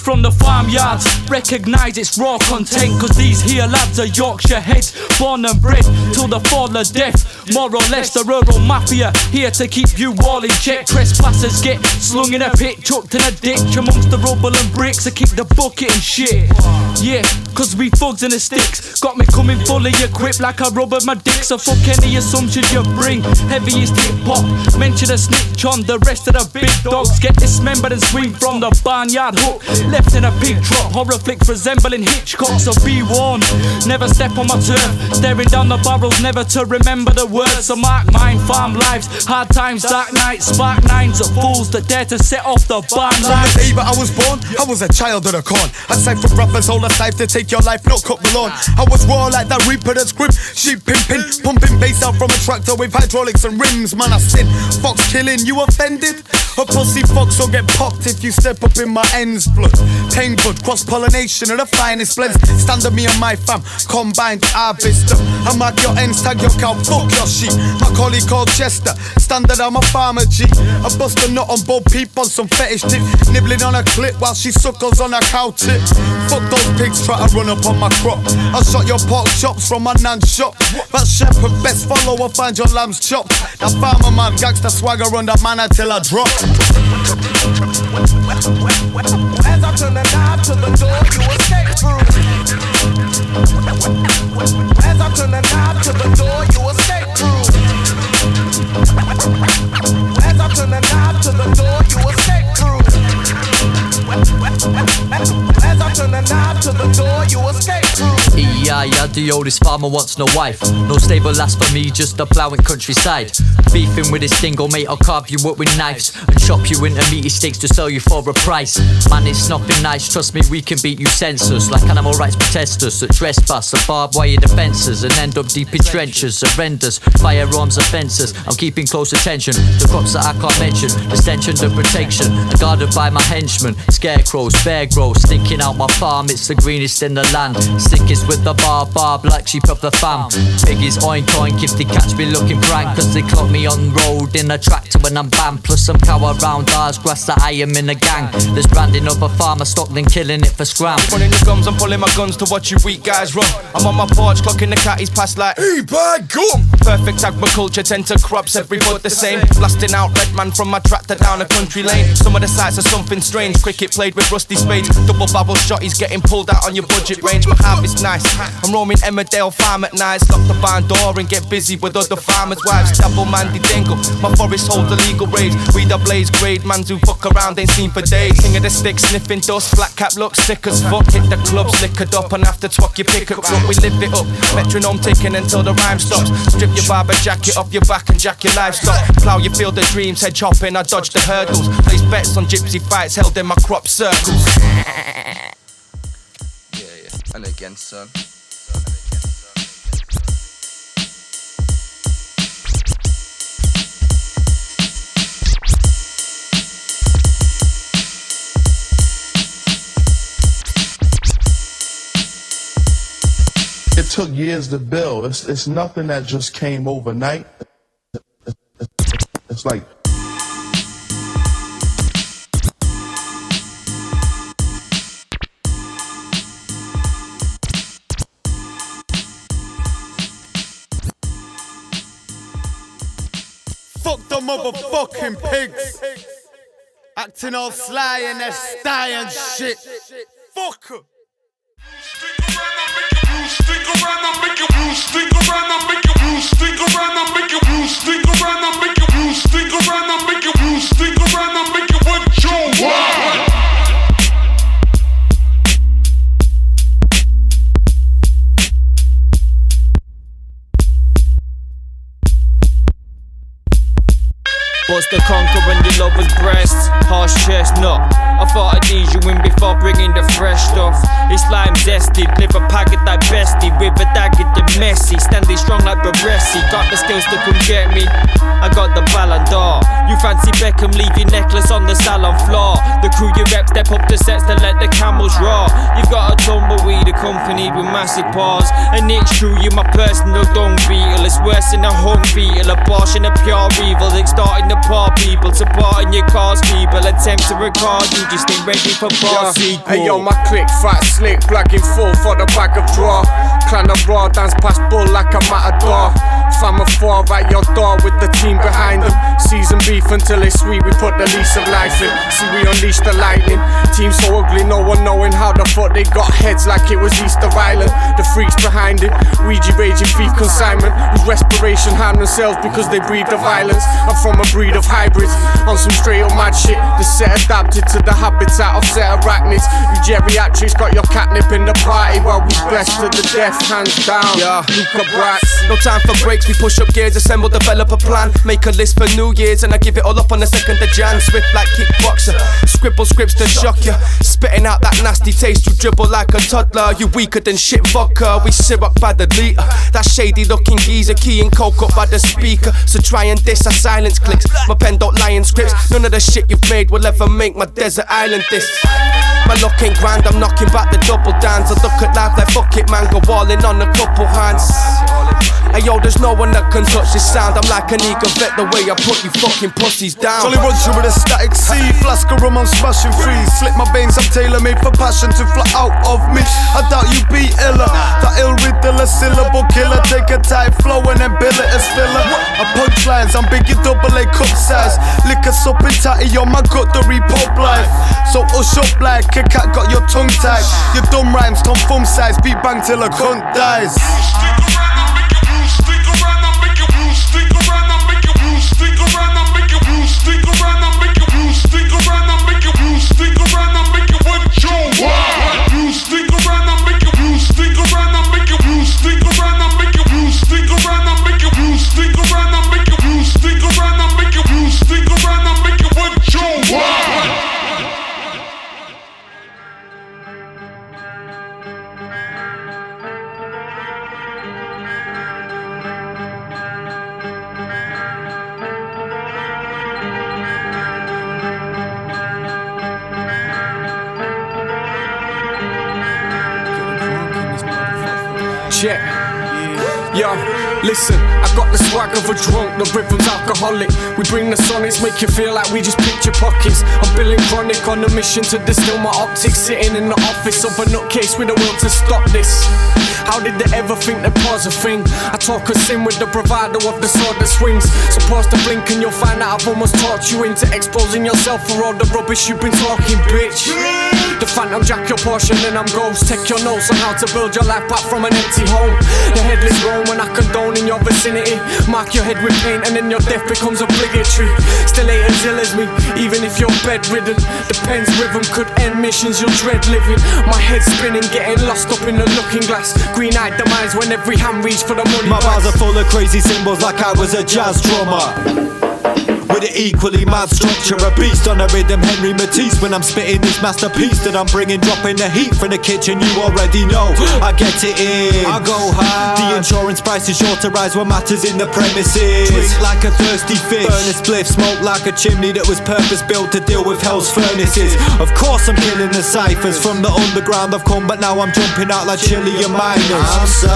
From the farmyards, recognise its raw content. Cause these here lads are Yorkshire heads, born and bred till the fall of death. More or less the rural mafia, here to keep you all in check. Trespassers get slung in a pit, chucked in a ditch amongst the rubble and bricks. I kick the bucket and shit. Yeah, cause we thugs in the sticks. Got me coming fully equipped like I rubber my dick. So fuck any assumptions you bring. Heaviest hip hop, mention a snitch on the rest of the big dogs. Get dismembered and swing from the barnyard hook. Left in a pig trot, horror flicks resembling Hitchcock. So be warned, never step on my turf. Staring down the barrels, never to remember the words. So mark mine, farm lives, hard times, dark nights. Spark nines of fools that dare to set off the barn From the day that I was born, I was a child of the corn. I sang for rappers all the life to take your life, not cut the lawn. I was raw like that reaper that's grip. Sheep pimping, pumping bass out from a tractor with hydraulics and rims. Man, I sin, fox killing, you offended? A pussy fox will get popped if you step up in my ends blood. Pain blood, cross-pollinate combination of the finest blends. Stand on me and my fam, combined harvest. I mark your ends, tag your cow, fuck your sheep. My colleague called Chester, standard I'm a farmer G. I bust a nut on both peep on some fetish tip, nibbling on a clip while she suckles on a cow tip. Fuck those pigs try to run up on my crop. I shot your pork chops from my nan's shop. That shepherd best follow or find your lamb's chopped. That farmer man gangsta swagger on that man until I drop. As I turn the knob to the door, you escape through. As I turn the knob to the door, you escape through. As I turn the knob to the door, you escape through. As I turn the knob to the door, you escape through. E-I-A-D-O, this farmer wants no wife. No stable lass for me, just a ploughing countryside. Beefing with this dingo, mate, I'll carve you up with knives and chop you into meaty steaks to sell you for a price. Man, it's nothing nice, trust me, we can beat you senseless. Like animal rights protesters that trespass and barbed wire defences and end up deep in trenches. Surrenders, firearms offences. I'm keeping close attention. The crops that I can't mention, the stench under protection. I'm guarded by my henchmen, scarecrows, bear grows, stinking out my farm. It's the greenest in the land. Sickest with the barb like sheep of the fam. Piggies oink oink if they catch me looking prank, cause they clock me on road in a tractor when I'm banned. Plus some cow around ours, grass that I am in a gang. There's branding of a farmer stock, then killing it for scram. Running the gums, I'm pulling my guns to watch you weak guys run. I'm on my porch, clocking the catties past like, hey, bad gum. Perfect agriculture, tend to crops every bud the same. Blasting out red man from my tractor down a country lane. Some of the sights are something strange. Cricket played with rusty spades. Double barrel shot, he's getting pulled out on your budget range. My harvest nice. I'm roaming Emmerdale farm at night. Lock the barn door and get busy with other farmers' wives. Double mandy dingle. My forest holds illegal raids. We the blaze grade mans who fuck around ain't seen for days. King of the stick sniffing dust. Flat cap looks sick as fuck. Hit the club slickered up and after twuck your pickup truck. We live it up. Metronome ticking until the rhyme stops. Strip your barber jacket off your back and jack your livestock. Plough your field of dreams, head chopping. I dodge the hurdles. Place bets on gypsy fights held in my crop circles. Yeah, and again, son. It took years to build. It's nothing that just came overnight. It's like fuck the motherfucking pigs, acting all sly and they're sty and shit. Fuck 'em. Stick around, I make you stick around, I make you stick around, I make you stick around, I make you stick around, I make you stick around, I make you what you want. What's the conquer when your lover's breast? Harsh chestnut. I thought I'd ease you in before bringing the fresh stuff. It's lime zesty, liver packet like bestie. With a dagger the messy, standing strong like Baresi. Got the skills to come get me. I got the Ballon d'Or. You fancy Beckham, leave your necklace on the salon floor. The crew you rep step up the sets to let the camels roar. You've got a tumbleweed accompanied with massive paws. And it's true, you're my personal dung beetle. It's worse than a hung beetle. Abortion a pure evil, extorting the poor people, supporting your cause people. Attempt to record you, just ain't ready for bar sequel. Hey yo, my click, fat slick, blagging full for the bag of draw. Clan of raw, dance past bull like a matador. Fam of four at your door with the team behind them. Season beef until it's sweet, we put the lease of life in. See, we unleash the lightning. Team so ugly, no one knowing how the fuck they got heads like it was Easter Island. The freaks behind it, Ouija raging thief consignment. With respiration harm themselves because they breed the violence. I'm from a breed of hybrids, on some straight up mad shit. The set adapted to the habitat of set arachnids. You geriatrics got your catnip in the party while we blessed to the death, hands down. Yeah, Luca Bratz. No time for breaks, we push up gears, assemble, develop a plan. Make a list for New Year's and I give it all up on the 2nd of Jan. Swift like kickboxer, scribble scripts to shock ya. Spitting out that nasty taste, you dribble like a toddler. You weaker than shit vodka, we syrup by the liter. That shady looking geezer, keying coke up by the speaker. So try and diss, I silence clicks. My pen don't lie in scripts. None of the shit you've made will ever make my desert island this. My luck ain't grand, I'm knocking back the double downs. I look at life like fuck it man, go all in on a couple hands. Hey yo, there's no one that can touch this sound. I'm like an eager vet, the way I put you fucking pussies down. Jolly Roger with a static C, flask of rum, I'm smashing free. Slit my veins, I'm tailor-made for passion to fly out of me. I doubt you be iller, that ill riddler, syllable killer. Take a tight flow and then bill it as filler. I punchlines, I'm biggie double A cup size. Liquor supping tatty on my gut, the repop life. So hush up like a cat got your tongue tied. Your dumb rhymes, Tom Thumb size, beat bang till a cunt dies. Check. Yo, listen, I got the swag of a drunk, the rhythm's alcoholic. We bring the sonics, make you feel like we just picked your pockets. I'm billing chronic on a mission to distill my optics. Sitting in the office of a nutcase with a will to stop this. How did they ever think that pause a thing? I talk a sin with the bravado of the sword that swings. Supposed to blink and you'll find out I've almost talked you into exposing yourself for all the rubbish you've been talking, bitch. The phantom jack your portion and I'm ghost. Take your notes on how to build your life back from an empty home. The headless roam when I condone in your vicinity. Mark your head with paint and then your death becomes obligatory. Still ain't as ill as me, even if you're bedridden. The pen's rhythm could end missions you'll dread living. My head spinning, getting lost up in the looking glass. Green-eyed demise when every hand reach for the money. My bars are full of crazy symbols like I was a jazz drummer. With an equally mad structure, a beast on a rhythm, Henry Matisse. When I'm spitting this masterpiece that I'm bringing, dropping the heat from the kitchen, you already know I get it in, I go hard. The insurance price is sure to rise when matters in the premises. Drink like a thirsty fish, burn a spliff, smoke like a chimney that was purpose built to deal with hell's furnaces. Of course I'm killing the ciphers, from the underground I've come, but now I'm jumping out like chili and miners. I'm so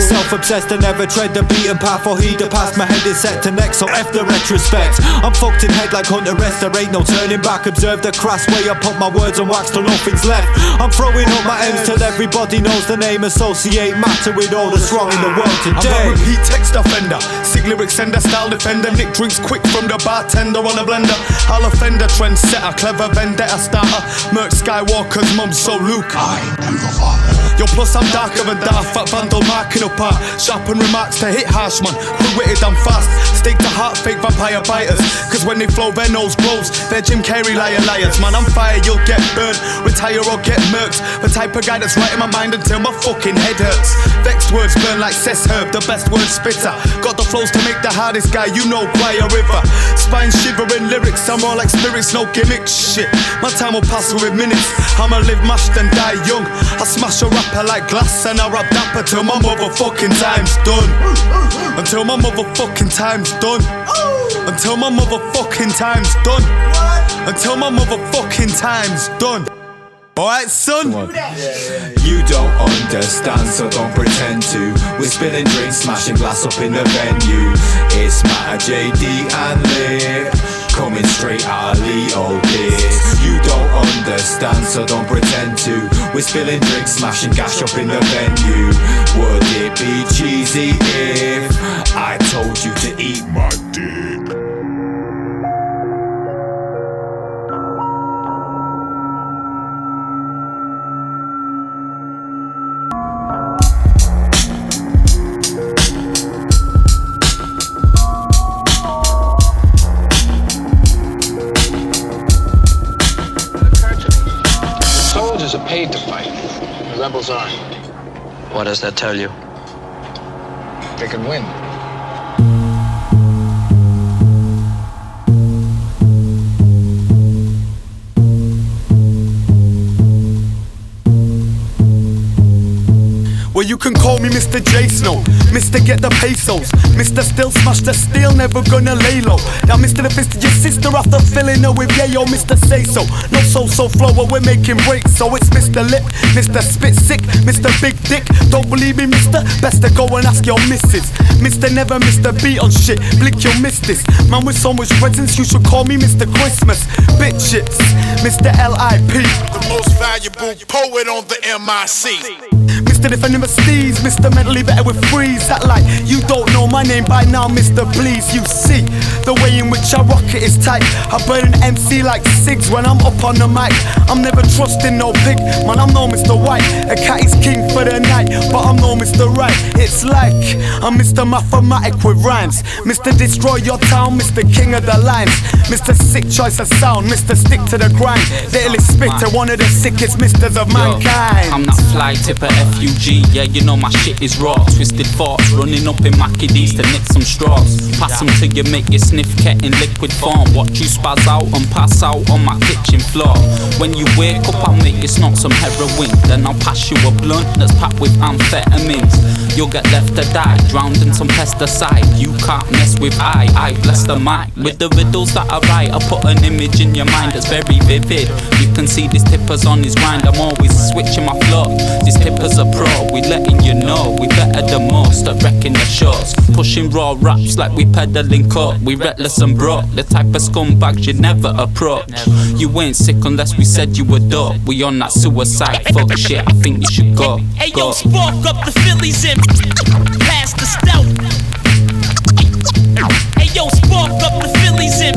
self-obsessed and never tread the beaten path or heed the past. My head is set to next, so F the retrospect. I'm fucked in head like Hunter S, there ain't no turning back. Observe the crass way I put my words on wax till nothing's left. I'm throwing up my M's till everybody knows the name. Associate matter with all that's wrong in the world today. I'm a repeat text offender, sick lyrics sender, style defender. Nick drinks quick from the bartender on a blender. I'll offender, trendsetter, clever vendetta starter. Merc Skywalker's mum, so Luke, I am your father. Yo, plus I'm darker than Darth, fat vandal marking up art. Sharpen remarks to hit harsh man, quick-witted I'm fast. Stake to heart, fake vampire biters. Cause when they flow, their nose blows. They're Jim Carrey liars. Man, I'm fire, you'll get burned. Retire or get murked. The type of guy that's right in my mind until my fucking head hurts. Vexed words burn like cess herb, the best word spitter. Got the flows to make the hardest guy you know cry a river. Spine shivering lyrics, I'm more like spirits, no gimmicks. Shit, my time will pass within minutes. I'ma live mashed and die young. I smash a rapper like glass and I rap dapper till my motherfucking time's done. Until my motherfucking time's done. Until my motherfucking time's done. Until my motherfucking time's done. Alright, son? You don't understand, so don't pretend to. We're spilling drinks, smashing glass up in the venue. It's Matt, JD and Lip, coming straight out of Leo this. You don't understand, so don't pretend to. We're spilling drinks, smashing gash up in the venue. Would it be cheesy if I told you to eat my dick? Are paid to fight. The rebels aren't. What does that tell you? they can win. Well, you can call me Mr. J Snow, Mr. Get the Pesos, Mr. Still Smash the Steel, never gonna lay low. Now, Mr. The Fist to your sister after filling her with yayo, Mr. Say So. No so flower, we're making breaks, so it's Mr. Lip, Mr. Spit Sick, Mr. Big Dick. Don't believe me, Mr. Best to go and ask your missus. Mr. Never Mr. Beat on shit, blink you'll miss this. Man with so much presence, you should call me Mr. Christmas. Bitches, Mr. L.I.P. The most valuable poet on the MIC. Mr. Defending my steeds, Mr. Mentally better with freeze. That like, you don't know my name by now, Mr. Please. You see, the way in which I rock it is tight. I burn an MC like cigs when I'm up on the mic. I'm never trusting no pig, man, I'm no Mr. White. A cat is king for the night, but I'm no Mr. Right. It's like, I'm Mr. Mathematic with rhymes. Mr. Destroy your town, Mr. King of the lines. Mr. Sick choice of sound, Mr. Stick to the grind. Little spitter, one of the sickest misters of mankind. I'm that fly tipper FUG, yeah, you know my shit is raw. Twisted thoughts, running up in Mackie D's to nick some straws. Pass them till you make your sniff cat in liquid form. Watch you spaz out and pass out on my kitchen floor. When you wake up, I'll make you snort some heroin. Then I'll pass you a blunt that's packed with amphetamines. You'll get left to die, drowned in some pesticide. You can't mess with I bless the mic. With the riddles that I write, I put an image in your mind that's very vivid. You can see this tipper's on his grind, I'm always switching my flow. This tipper's a pro, we letting you know we better than most at wrecking the shows. Pushing raw raps like we peddling coke. We reckless and broke, the type of scumbags you never approach. You ain't sick unless we said you were dope. We on that suicide fuck shit, I think you should go. Hey yo, spark up the Phillies and pass the stout. Hey yo, spark up the Phillies and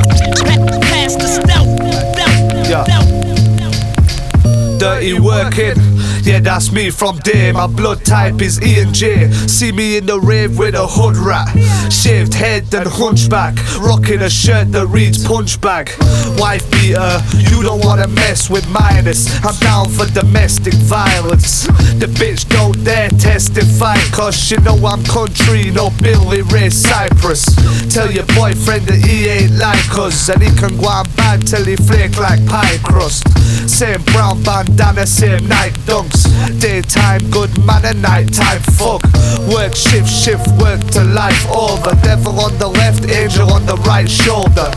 pass the stout. Dirty working, yeah, that's me from day. My blood type is E and J. See me in the rave with a hood rat, shaved head and hunchback, rocking a shirt that reads punch bag. Wife beater, you don't wanna mess with minus. I'm down for domestic violence. The bitch don't dare testify, cause she know I'm country, no Billy Ray Cypress. Tell your boyfriend that he ain't like us, and he can go on bad till he flake like pie crust. Same brown bandana, same night dunks. Daytime good man and nighttime fuck. Work shift, work to life over. Devil on the left, angel on the right shoulder.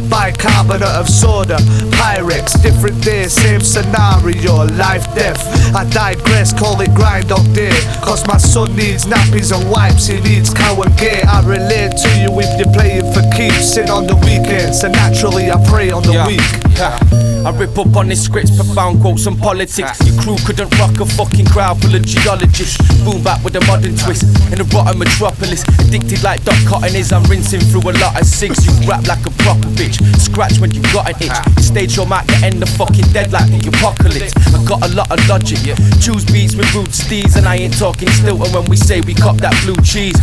Bicarbonate of soda, Pyrex, different day, same scenario, life, death. I digress, call it grind all day, cause my son needs nappies and wipes, he needs cow and gate. I relate to you if you're playing for keeps. Sit on the weekends, and naturally I pray on the week. I rip up on his scripts, profound quotes and politics. Your crew couldn't rock a fucking crowd full of geologists. Boom back with a modern twist in a rotten metropolis. Addicted like Doc Cotton is, I'm rinsing through a lot of cigs. You rap like a proper bitch, scratch when you got an itch. Stage your might get end the fucking dead like the apocalypse. I got a lot of logic, choose beats with rude steeds, and I ain't talking Stilton when we say we cop that blue cheese.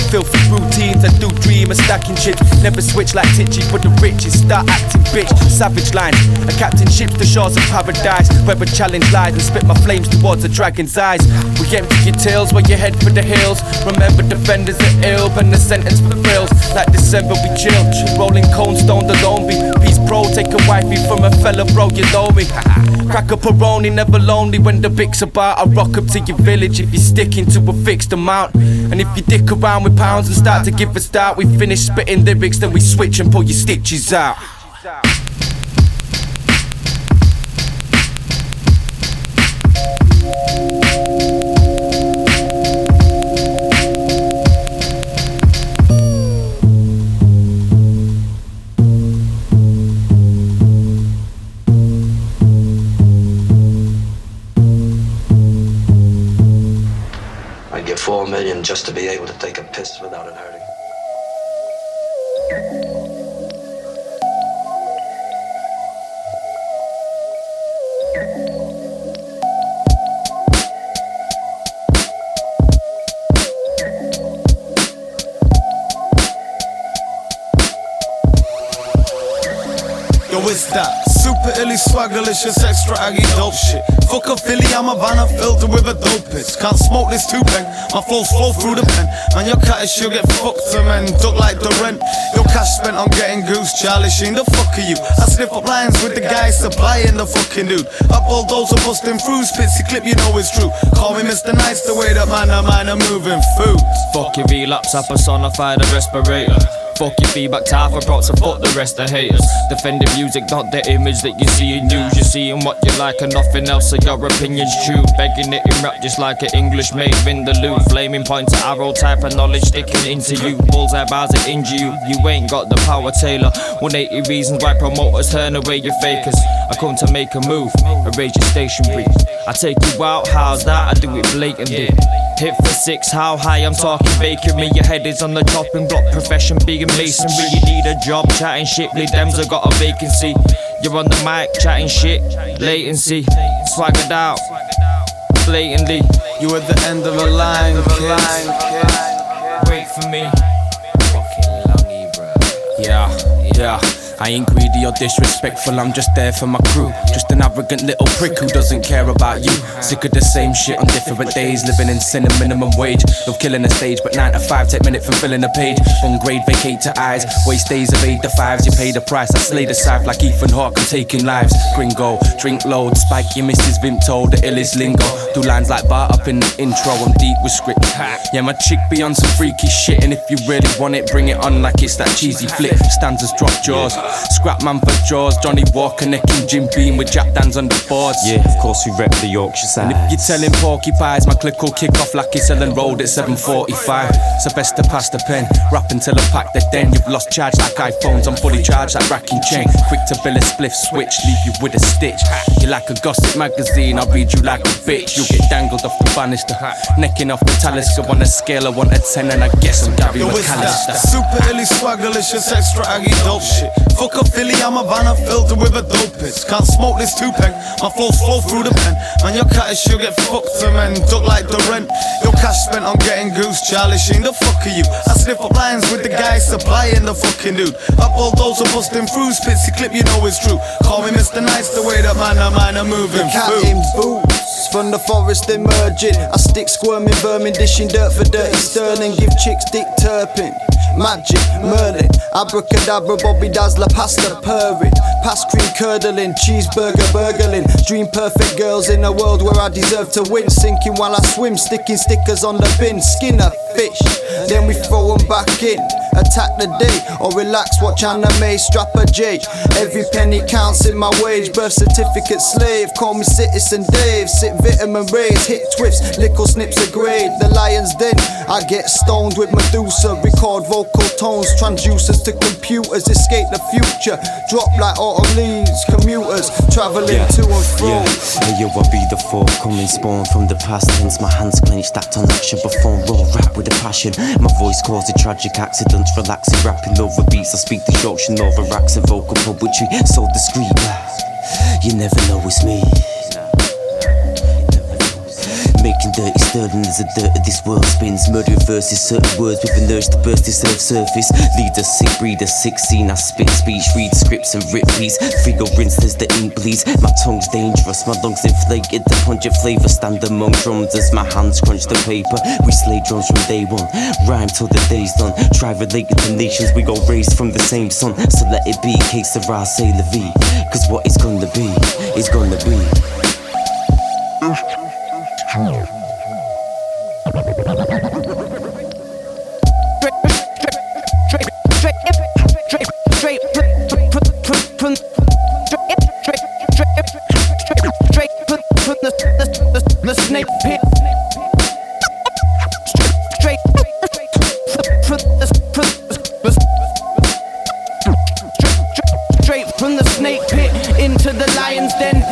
Filthy routines, I do dream of stacking chips. Never switch like Titchy for the riches, start acting bitch. Savage lines, a captain ships the shores of paradise, where a challenge lies, and spit my flames towards a dragon's eyes. We empty your tails while you head for the hills. Remember defenders are ill, and the sentence fulfills. Like December we chill, rolling cone stoned alone. Be peace bro, take a wifey from a fella bro, you know me. Crack a Peroni, never lonely when the Vic's about. I rock up to your village if you're sticking to a fixed amount. And if you dick around with pounds and start to give a start, we finish spitting lyrics, then we switch and pull your stitches out. I'd give $4 million just to be able to take a piss without it hurting. Yo, it's that Super illy swaggerlicious, extra aggy dope shit. Fuck a Philly, I'm a Vanna filtered with a dope pitch. Can't smoke this two-pen, my flows flow through the pen. Man, your cat is she'll get fucked to men, duck like the rent. Your cash spent on getting goose, Charlie Sheen, the fuck are you? I sniff up lines with the guy supplying the fucking dude. I bulldozer busting through, spitsy clip, you know it's true. Call me Mr. Nice, the way that man are moving food. Fuck your relapse, I personify the respirator. Fuck your feedback, time for props, and fuck the rest of haters. Defending music, not the image that you see in news. You're seeing what you like and nothing else, so your opinion's true. Begging it in rap just like an English mate in the loop. Flaming points of arrow type of knowledge sticking into you. Bullseye bars that injure you, you ain't got the power, Taylor. 180 reasons why promoters turn away your fakers. I come to make a move, erase your stationery. I take you out, how's that? I do it blatantly. Hit for 6, how high? I'm talking bakery. Your head is on the chopping block, profession being masonry. You need a job, chatting shit, bleed them's have got a vacancy. You're on the mic, chatting shit, latency. Swaggered out, blatantly. You at the end of a line, Wait for me. Fucking lungy, bro. Yeah. I ain't greedy or disrespectful, I'm just there for my crew. Just an arrogant little prick who doesn't care about you. Sick of the same shit on different days, living in sin and minimum wage. Love killing the stage, but 9 to 5 take minute from filling a page. One grade, vacate to eyes, waste days of 8 to 5s. You pay the price, I slay the scythe like Ethan Hawke, I'm taking lives. Gringo, drink load, spike your missus Vimto, the illest lingo. Do lines like Bart up in the intro, I'm deep with script. Yeah, my chick be on some freaky shit, and if you really want it, bring it on like it's that cheesy flick. Stanzas drop jaws. Scrap man for jaws, Johnny Walker necking Jim Beam with Jack Dans on the boards. Yeah, of course we rep the Yorkshire side. And if you're telling porcupines, my click will kick off like it's Ellen Road at 7:45. So best to pass the pen, rap until I pack the den. You've lost charge like iPhones, I'm fully charged like racking chain. Quick to bill a spliff switch, leave you with a stitch. You're like a gossip magazine, I'll read you like a bitch. You'll get dangled off the banister, necking off the Talisker on a scale of 1 to 10, and I guess I'm Gary McAllister. Super illy swaggerlicious, extra aggy dope shit. Fuck a Philly, I'm a Vanna filtered with a dope pitch. Can't smoke this two-pen, my flows flow through the pen. Man, your cat is she'll get fucked to men, duck like the rent. Your cash spent on getting goose, Charlie Sheen, the fuck are you? I sniff up lines with the guy supplying the fucking dude. I bulldozer busting through, spitsy clip, you know it's true. Call me Mr. Nice, the way that man are moving cat in boots, from the forest emerging. I stick squirming, vermin, dishing dirt for dirty sterling. Give chicks dick turpin, magic, Merlin, abracadabra, Bobby Dazzler, pasta purring, past cream curdling, cheeseburger burgling. Dream perfect girls in a world where I deserve to win. Sinking while I swim, sticking stickers on the bin. Skin a fish, then we throw them back in. Attack the day, or relax, watch anime, strap a J. Every penny counts in my wage, birth certificate slave. Call me Citizen Dave, sit vitamin rays, hit twists, lickle snips a grade. The lion's den, I get stoned with Medusa. Record vocal tones, transducers to computers. Escape the future, drop like autumn leaves. Commuters, travelling to and fro. Hey yo, I be the forthcoming spawn from the past tense. My hands clenched, act on action, perform raw rap with a passion. My voice caused a tragic accident, relaxing, rapping over beats. I speak the Yorkshire Nova racks of vocal poetry, so discreet. You never know it's me. Making dirty sterling as the dirt of this world spins. Murder verses, certain words with an urge to burst this earth's surface. Leader, sick breeder, 16. I spit speech, read scripts and rip beats. Figo rinse as the ink bleeds. My tongue's dangerous, my lungs inflated. The pungent flavour stand among drums as my hands crunch the paper. We slay drums from day one, rhyme till the day's done. Try related to nations, we go raised from the same sun. So let it be, case the ra, say la vie. Cause what it's gonna be, it's gonna be. The snake pit. Straight from the snake pit into the lion's den.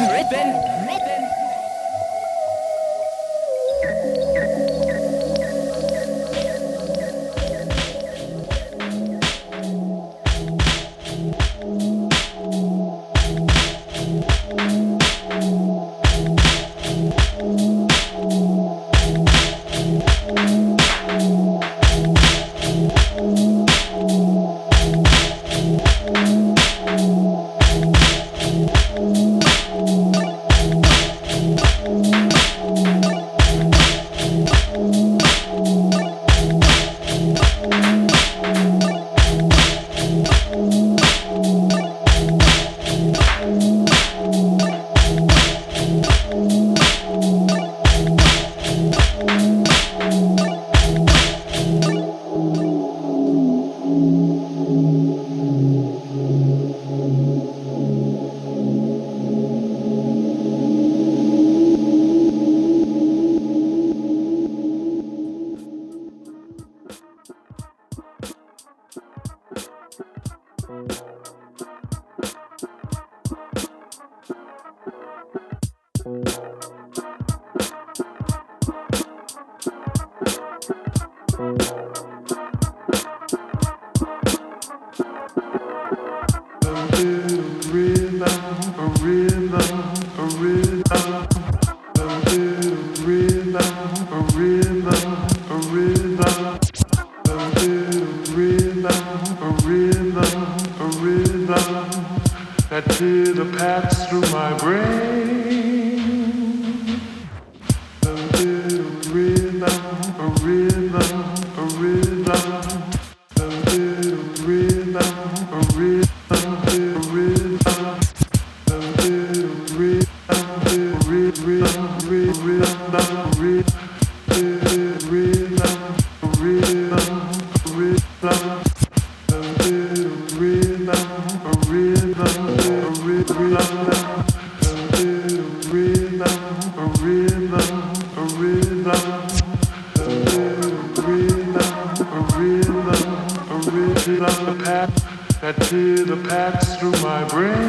That did a pass through my brain. A little rhythm, a rhythm, a rhythm. A little rhythm, a rhythm, a rhythm. A little rhythm, a rhythm, a rhythm, a rhythm. That did a pass through my brain.